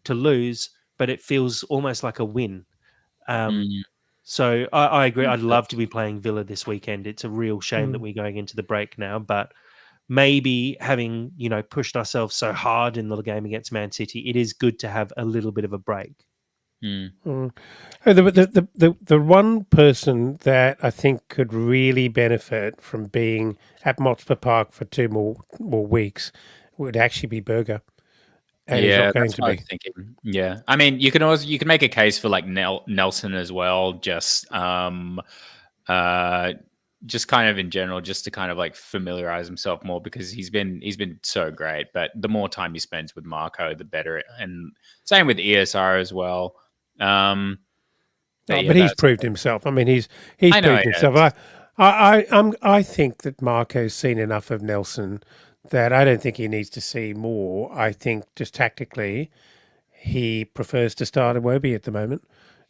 to lose, but it feels almost like a win. Um, Mm. so I agree. I'd love to That's- be playing Villa this weekend. It's a real shame that Mm. we're going into the break now, but maybe having pushed ourselves so hard in the game against Man City, it is good to have a little bit of a break. Mm. Mm. Oh, the one person that I think could really benefit from being at Motspur Park for two more weeks would actually be Berger, and he's not Yeah, going that's to what I be. was thinking. Yeah, I mean, you can make a case for like Nelson as well. Just kind of in general, just to kind of like familiarize himself more because he's been so great. But the more time he spends with Marco, the better. And same with ESR as well. But Oh, yeah, but he's that's proved himself. I mean, he's I know proved he himself. has. I think that Marco's seen enough of Nelson that I don't think he needs to see more. I think just tactically, he prefers to start Iwobi at the moment,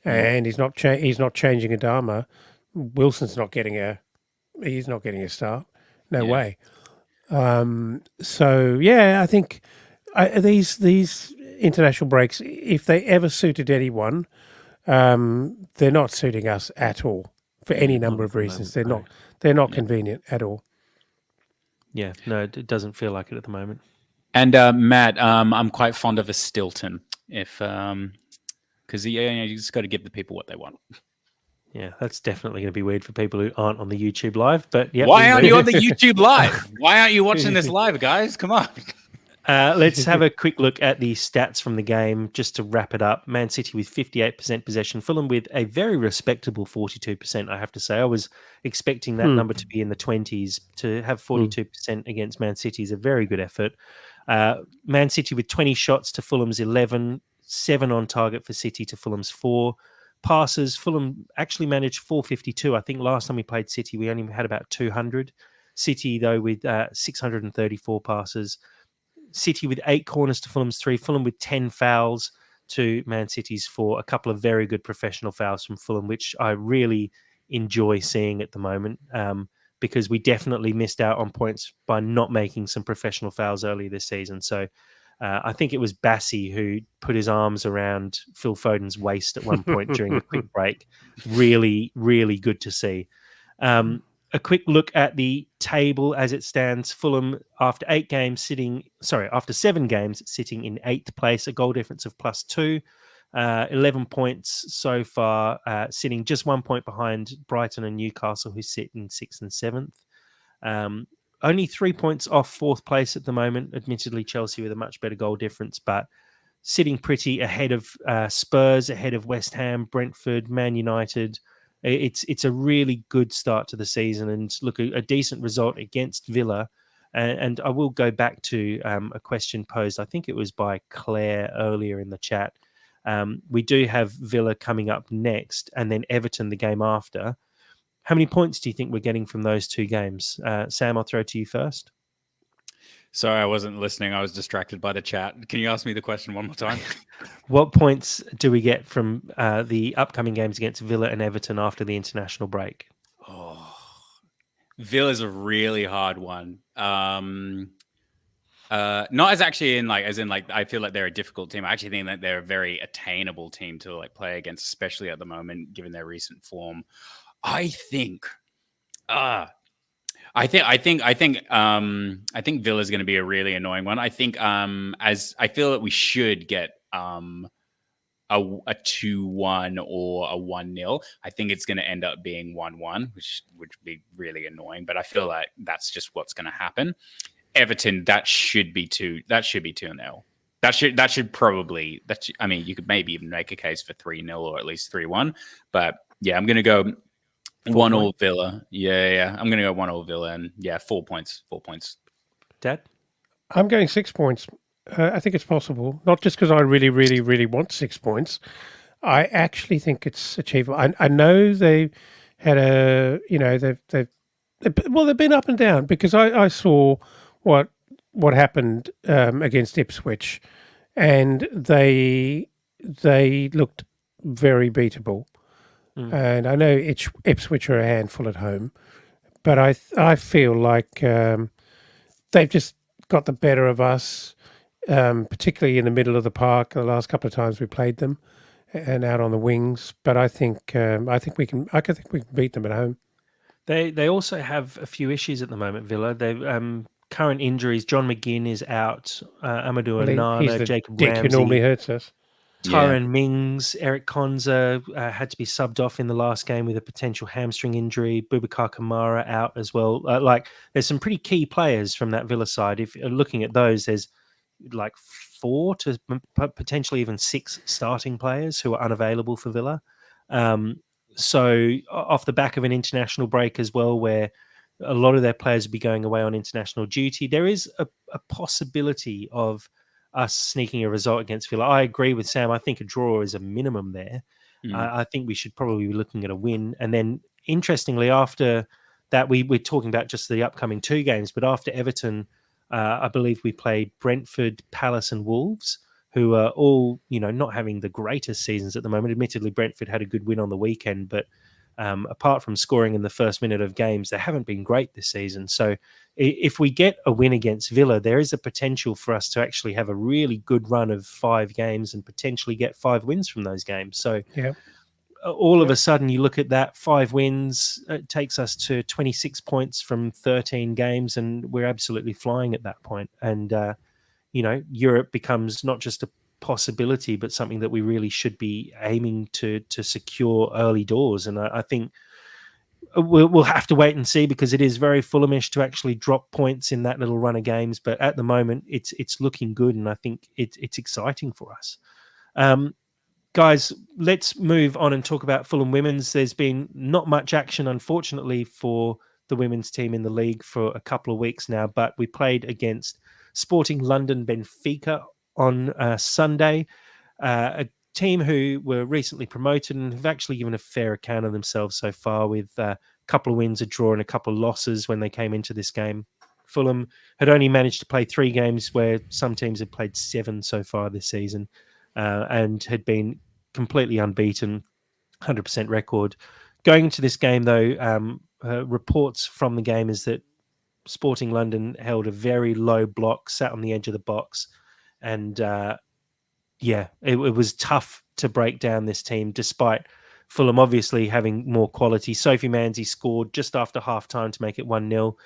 Mm. and he's not changing Adama. Wilson's not getting a start. No Yeah. way. So yeah, I think these international breaks, if they ever suited anyone, they're not suiting us at all for any Mm. Not number at of the reasons. moment, no. They're not Yeah. convenient at all. Yeah, no, it doesn't feel like it at the moment. And Matt, I'm quite fond of a Stilton. If because you just got to give the people what they want. Yeah, that's definitely going to be weird for people who aren't on the YouTube live. But yeah, Why aren't you on the YouTube live? Why aren't you watching this live, guys? Come on. Let's have a quick look at the stats from the game just to wrap it up. Man City with 58% possession, Fulham with a very respectable 42%, I have to say. I was expecting that Hmm. number to be in the 20s. To have Hmm. 42% against Man City is a very good effort. Man City with 20 shots to Fulham's 11, 7 on target for City to Fulham's 4. Passes, Fulham actually managed 452. I think last time we played City, we only had about 200. City, though, with 634 passes. City with 8 corners to Fulham's 3. Fulham with 10 fouls to Man City's 4. A couple of very good professional fouls from Fulham, which I really enjoy seeing at the moment because we definitely missed out on points by not making some professional fouls earlier this season. So I think it was Bassi who put his arms around Phil Foden's waist at one point during a quick break. Really, really good to see. A quick look at the table as it stands. Fulham, after 7 games, sitting in 8th place, a goal difference of +2, 11 points so far, sitting just 1 point behind Brighton and Newcastle, who sit in 6th and 7th. Only 3 points off 4th place at the moment. Admittedly, Chelsea with a much better goal difference, but sitting pretty ahead of Spurs, ahead of West Ham, Brentford, Man United. It's a really good start to the season, and look, a decent result against Villa. And I will go back to a question posed, I think it was by Claire earlier in the chat. We do have Villa coming up next, and then Everton the game after. How many points do you think we're getting from those two games? Sam, I'll throw to you first. Sorry, I wasn't listening. I was distracted by the chat. Can you ask me the question one more time? What points do we get from the upcoming games against Villa and Everton after the international break? Oh, Villa's a really hard one. Not as actually in like, as in like, I feel like they're a difficult team. I actually think that they're a very attainable team to like play against, especially at the moment, given their recent form. I think, I think Villa's going to be a really annoying one. I think as I feel that we should get a 2-1 or a 1-0. I think it's going to end up being 1-1, which would be really annoying. But I feel like that's just what's going to happen. Everton, that should be 2-0. That should probably I mean, you could maybe even make a case for 3-0 or at least 3-1. But yeah, I'm going to go 1-1 Villa. Yeah. I'm going to go 1-1 Villa, and 4 points. 4 points. Dad? I'm going 6 points. I think it's possible, not just because I really, really, really want 6 points. I actually think it's achievable. I know they had they've been up and down, because I saw what happened against Ipswich, and they looked very beatable. And I know Ipswich are a handful at home, but I feel like they've just got the better of us, particularly in the middle of the park. The last couple of times we played them, and out on the wings. But I think we can beat them at home. They also have a few issues at the moment, Villa. They've current injuries. John McGinn is out. Amadou Onana, Jacob dick Ramsey, who normally hurts us. Tyrone Mings, Eric Konza had to be subbed off in the last game with a potential hamstring injury. Boubacar Kamara out as well. There's some pretty key players from that Villa side. If looking at those, there's like 4 to potentially even 6 starting players who are unavailable for Villa. So off the back of an international break as well, where a lot of their players will be going away on international duty, there is a possibility of us sneaking a result against Villa. I agree with Sam. I think a draw is a minimum there. I think we should probably be looking at a win. And then, interestingly, after that, we're talking about just the upcoming 2 games, but after Everton, I believe we played Brentford, Palace and Wolves, who are all, not having the greatest seasons at the moment. Admittedly, Brentford had a good win on the weekend, but apart from scoring in the first minute of games, they haven't been great this season. So if we get a win against Villa, there is a potential for us to actually have a really good run of 5 games and potentially get 5 wins from those games. So all of a sudden, you look at that, 5 wins, it takes us to 26 points from 13 games, and we're absolutely flying at that point. And, Europe becomes not just a possibility, but something that we really should be aiming to secure early doors. And I think we'll have to wait and see, because it is very Fulhamish to actually drop points in that little run of games. But at the moment, it's looking good, and I think it's exciting for us. Guys, let's move on and talk about Fulham Women's. There's been not much action, unfortunately, for the women's team in the league for a couple of weeks now, but we played against Sporting London Benfica on Sunday, a team who were recently promoted and have actually given a fair account of themselves so far, with a couple of wins, a draw and a couple of losses when they came into this game. Fulham had only managed to play 3 games, where some teams had played 7 so far this season, and had been completely unbeaten, 100% record. Going into this game, though, reports from the game is that Sporting London held a very low block, sat on the edge of the box, and it was tough to break down this team, despite Fulham obviously having more quality. Sophie Manzi scored just after half-time to make it 1-0.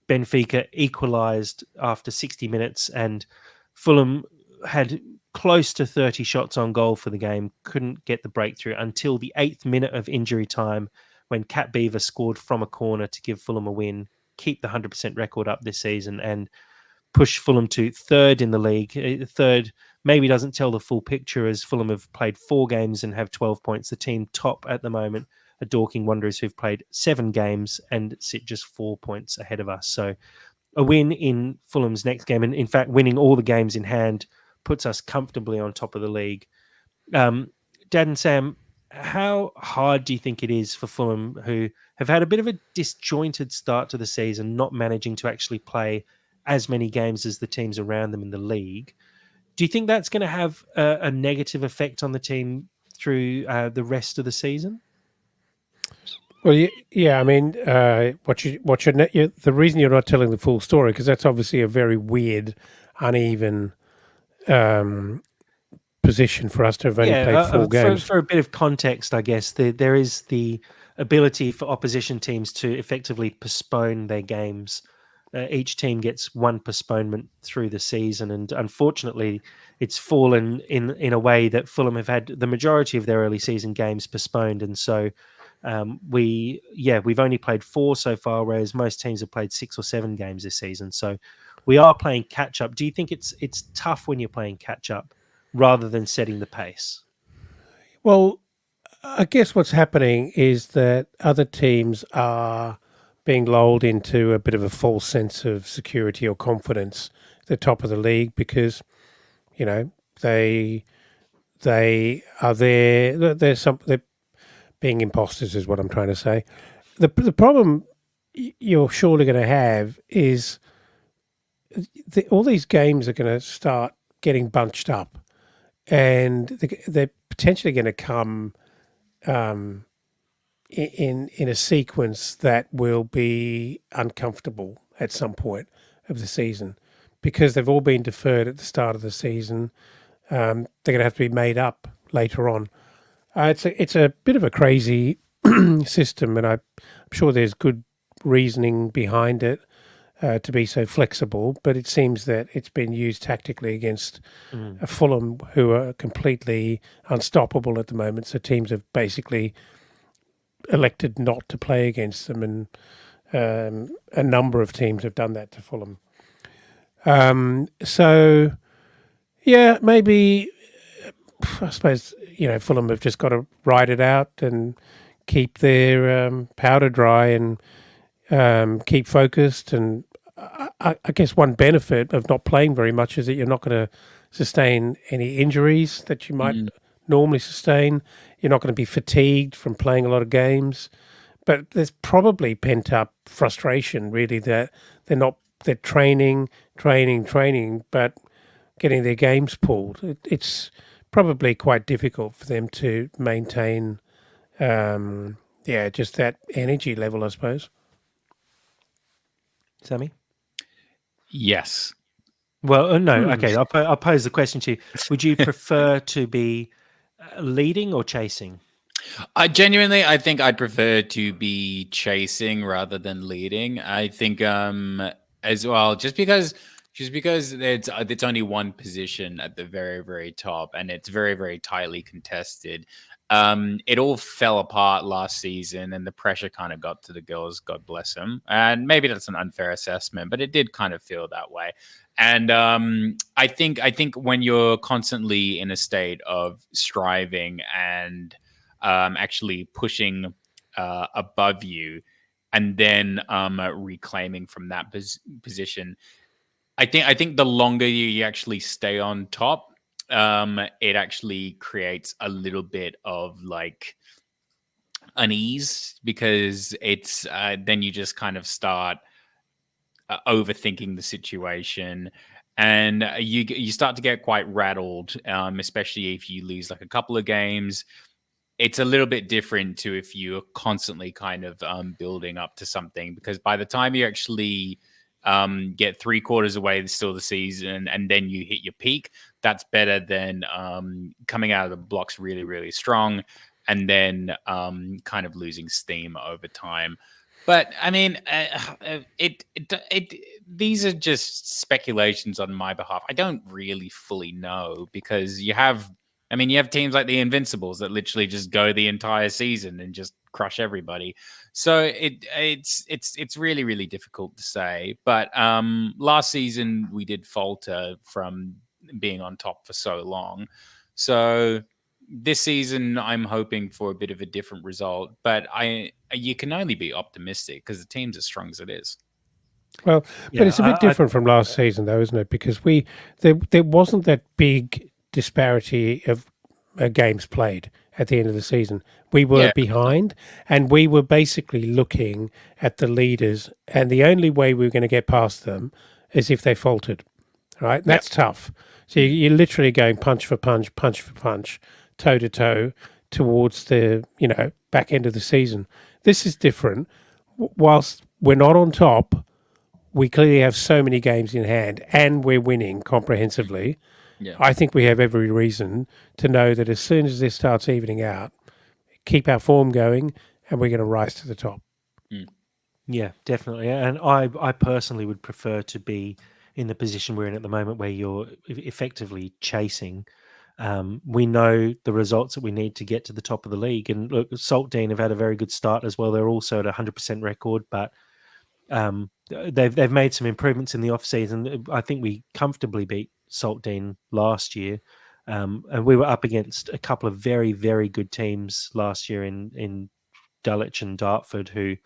Benfica equalised after 60 minutes, and Fulham had close to 30 shots on goal for the game, couldn't get the breakthrough until the 8th minute of injury time, when Kat Beaver scored from a corner to give Fulham a win, keep the 100% record up this season, and push Fulham to 3rd in the league. 3rd maybe doesn't tell the full picture, as Fulham have played 4 games and have 12 points. The team top at the moment are Dorking Wanderers, who've played 7 games and sit just 4 points ahead of us. So a win in Fulham's next game, and in fact winning all the games in hand, puts us comfortably on top of the league. Dad and Sam, how hard do you think it is for Fulham, who have had a bit of a disjointed start to the season, not managing to actually play as many games as the teams around them in the league? Do you think that's going to have a negative effect on the team through the rest of the season? Well, yeah. I mean, the reason you're not telling the full story, because that's obviously a very weird, uneven position for us to have only played 4 games. For a bit of context, I guess there is the ability for opposition teams to effectively postpone their games. Each team gets one postponement through the season, and unfortunately, it's fallen in a way that Fulham have had the majority of their early season games postponed, and so we've only played 4 so far, whereas most teams have played 6 or 7 games this season. So we are playing catch up. Do you think it's tough when you're playing catch up rather than setting the pace? Well, I guess what's happening is that other teams are being lulled into a bit of a false sense of security or confidence at the top of the league because, they are there. They're being imposters is what I'm trying to say. The problem you're surely going to have is all these games are going to start getting bunched up, and they're potentially going to come in a sequence that will be uncomfortable at some point of the season because they've all been deferred at the start of the season. They're going to have to be made up later on. It's a bit of a crazy system, and I'm sure there's good reasoning behind it to be so flexible, but it seems that it's been used tactically against Fulham, who are completely unstoppable at the moment. So teams have basically elected not to play against them, and a number of teams have done that to Fulham. So, yeah, maybe, I suppose, Fulham have just got to ride it out and keep their powder dry and keep focused. And I guess one benefit of not playing very much is that you're not going to sustain any injuries that you might normally sustain. You're not going to be fatigued from playing a lot of games. But there's probably pent-up frustration, really, that they're training, but getting their games pulled. It's probably quite difficult for them to maintain, just that energy level, I suppose. Sammy? Yes. Well, no. Okay, I'll pose the question to you. Would you prefer to be leading or chasing? I think I'd prefer to be chasing rather than leading. I think as well, just because it's only one position at the very, very top, and it's very, very tightly contested. It all fell apart last season, and the pressure kind of got to the girls. God bless them. And maybe that's an unfair assessment, but it did kind of feel that way. And I think when you're constantly in a state of striving and actually pushing above you, and then reclaiming from that position, I think the longer you actually stay on top, it actually creates a little bit of like unease because it's then you just kind of start overthinking the situation, and you start to get quite rattled, especially if you lose like a couple of games. It's a little bit different to if you're constantly kind of building up to something, because by the time you actually get 3/4 away still the season and then you hit your peak, that's better than coming out of the blocks really, really strong and then kind of losing steam over time. But I mean, these are just speculations on my behalf. I don't really fully know, because you have teams like the Invincibles that literally just go the entire season and just crush everybody. So it's really, really difficult to say. But last season we did falter from being on top for so long. So this season I'm hoping for a bit of a different result. But you can only be optimistic because the team's as strong as it is. Well, but it's a bit different from last season, though, isn't it? Because there wasn't that big disparity of games played at the end of the season. We were behind, and we were basically looking at the leaders, and the only way we were going to get past them is if they faltered, right? That's tough. So you're literally going punch for punch, toe to toe towards the back end of the season. This is different. Whilst we're not on top, we clearly have so many games in hand, and we're winning comprehensively. Yeah. I think we have every reason to know that as soon as this starts evening out, keep our form going and we're going to rise to the top. Yeah, definitely. And I personally would prefer to be in the position we're in at the moment where you're effectively chasing. We know the results that we need to get to the top of the league. And look, Saltdean have had a very good start as well. They're also at a 100% record, but they've made some improvements in the off season. I think we comfortably beat Saltdean last year. And we were up against a couple of very, very good teams last year in Dulwich and Dartford, who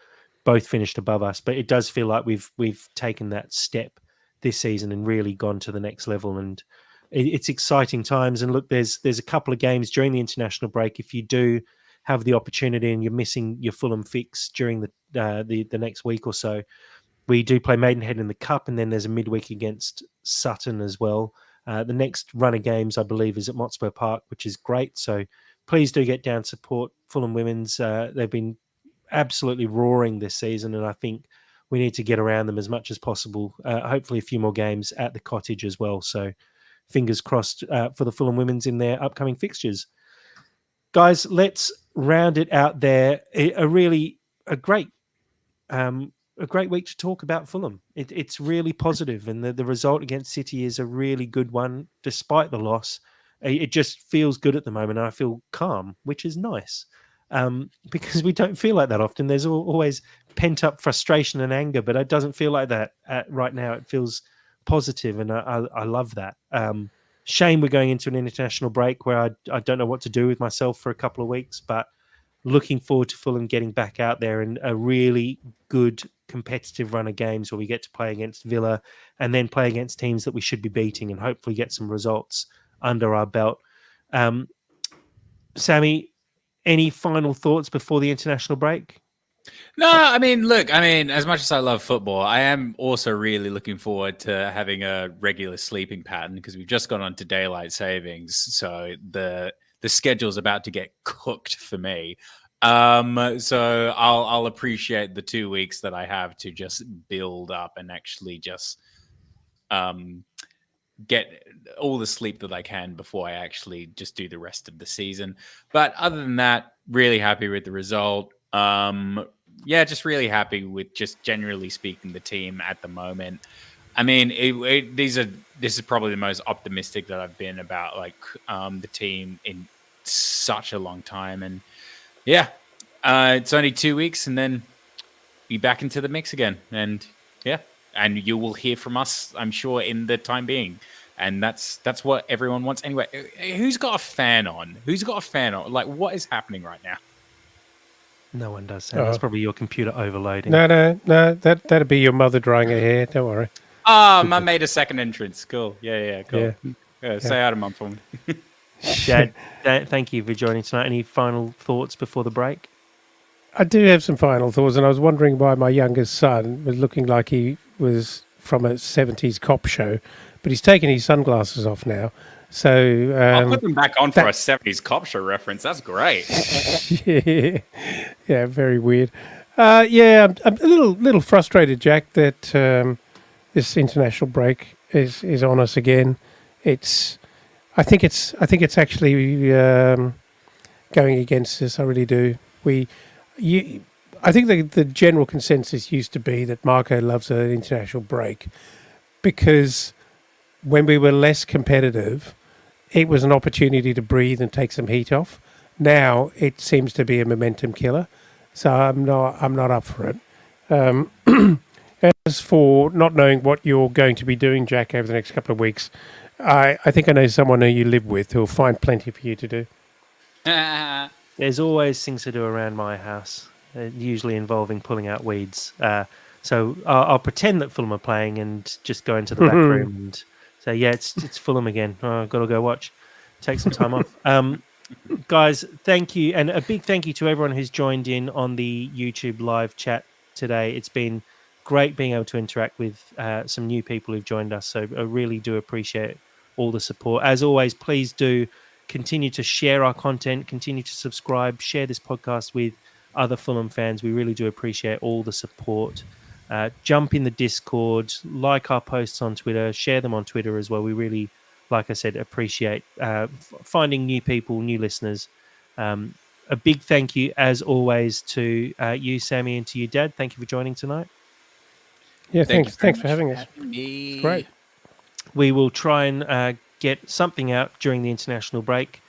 both finished above us. But it does feel like we've taken that step this season and really gone to the next level. And it's exciting times. And look, there's a couple of games during the international break. If you do have the opportunity and you're missing your Fulham fix during the next week or so, we do play Maidenhead in the Cup, and then there's a midweek against Sutton as well. The next run of games, I believe, is at Motspur Park, which is great. So please do get down, support Fulham Women's. They've been absolutely roaring this season, and I think we need to get around them as much as possible. Hopefully a few more games at the Cottage as well. So fingers crossed for the Fulham Women's in their upcoming fixtures. Guys, let's round it out there. A great week to talk about Fulham. It's really positive, and the result against City is a really good one, despite the loss. It just feels good at the moment, and I feel calm, which is nice, because we don't feel like that often. There's always pent-up frustration and anger, but it doesn't feel like that right now. It feels positive, and I love that. Shame we're going into an international break where I don't know what to do with myself for a couple of weeks, but looking forward to Fulham getting back out there and a really good competitive run of games where we get to play against Villa and then play against teams that we should be beating and hopefully get some results under our belt. Sammy, any final thoughts before the international break? No, I mean, look, as much as I love football, I am also really looking forward to having a regular sleeping pattern because we've just gone on to daylight savings. So the schedule's about to get cooked for me. So I'll appreciate the 2 weeks that I have to just build up and actually just get all the sleep that I can before I actually just do the rest of the season. But other than that, really happy with the result. Just really happy with just generally speaking the team at the moment. I mean, this is probably the most optimistic that I've been about the team in such a long time. And yeah, it's only 2 weeks and then be back into the mix again. And yeah, and you will hear from us, I'm sure, in the time being. And that's what everyone wants. Anyway, who's got a fan on? Like, what is happening right now? No one does, Sam. That's probably your computer overloading. No. That'd be your mother drying her hair. Don't worry. Mum made a second entrance. Cool. Yeah, cool. Yeah. Say hi to Mum for me. Dad, thank you for joining tonight. Any final thoughts before the break? I do have some final thoughts, and I was wondering why my youngest son was looking like he was from a 70s cop show, but he's taken his sunglasses off now. So I'll put them back on for a 70s cop show reference. That's great. yeah, very weird. I'm a little frustrated, Jack, that this international break is on us again. I think it's actually going against us. I really do. I think the general consensus used to be that Marco loves an international break because when we were less competitive, it was an opportunity to breathe and take some heat off. Now it seems to be a momentum killer, so I'm not up for it. As for not knowing what you're going to be doing, Jack, over the next couple of weeks, I think I know someone who you live with who'll find plenty for you to do. There's always things to do around my house, usually involving pulling out weeds. So I'll pretend that Fulham are playing and just go into the back room and say, yeah, it's Fulham again. I've got to go watch. Take some time off. Guys, thank you. And a big thank you to everyone who's joined in on the YouTube live chat today. It's been great being able to interact with some new people who've joined us. So I really do appreciate all the support. As always, please do continue to share our content, continue to subscribe, share this podcast with other Fulham fans. We really do appreciate all the support. Jump in the Discord, like our posts on Twitter, share them on Twitter as well. We really, like I said, appreciate finding new people, new listeners. a big thank you, as always, to you, Sammy, and to you, Dad. Thank you for joining tonight. Yeah, Thank you thanks. very Thanks for much having us. having me. It's great. We will try and get something out during the international break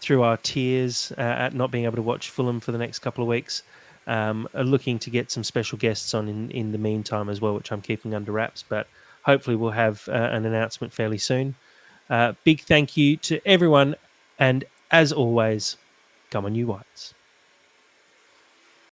through our tiers at not being able to watch Fulham for the next couple of weeks. Are looking to get some special guests on in the meantime as well, which I'm keeping under wraps, but hopefully we'll have an announcement fairly soon. Big thank you to everyone, and as always, come on, you Whites.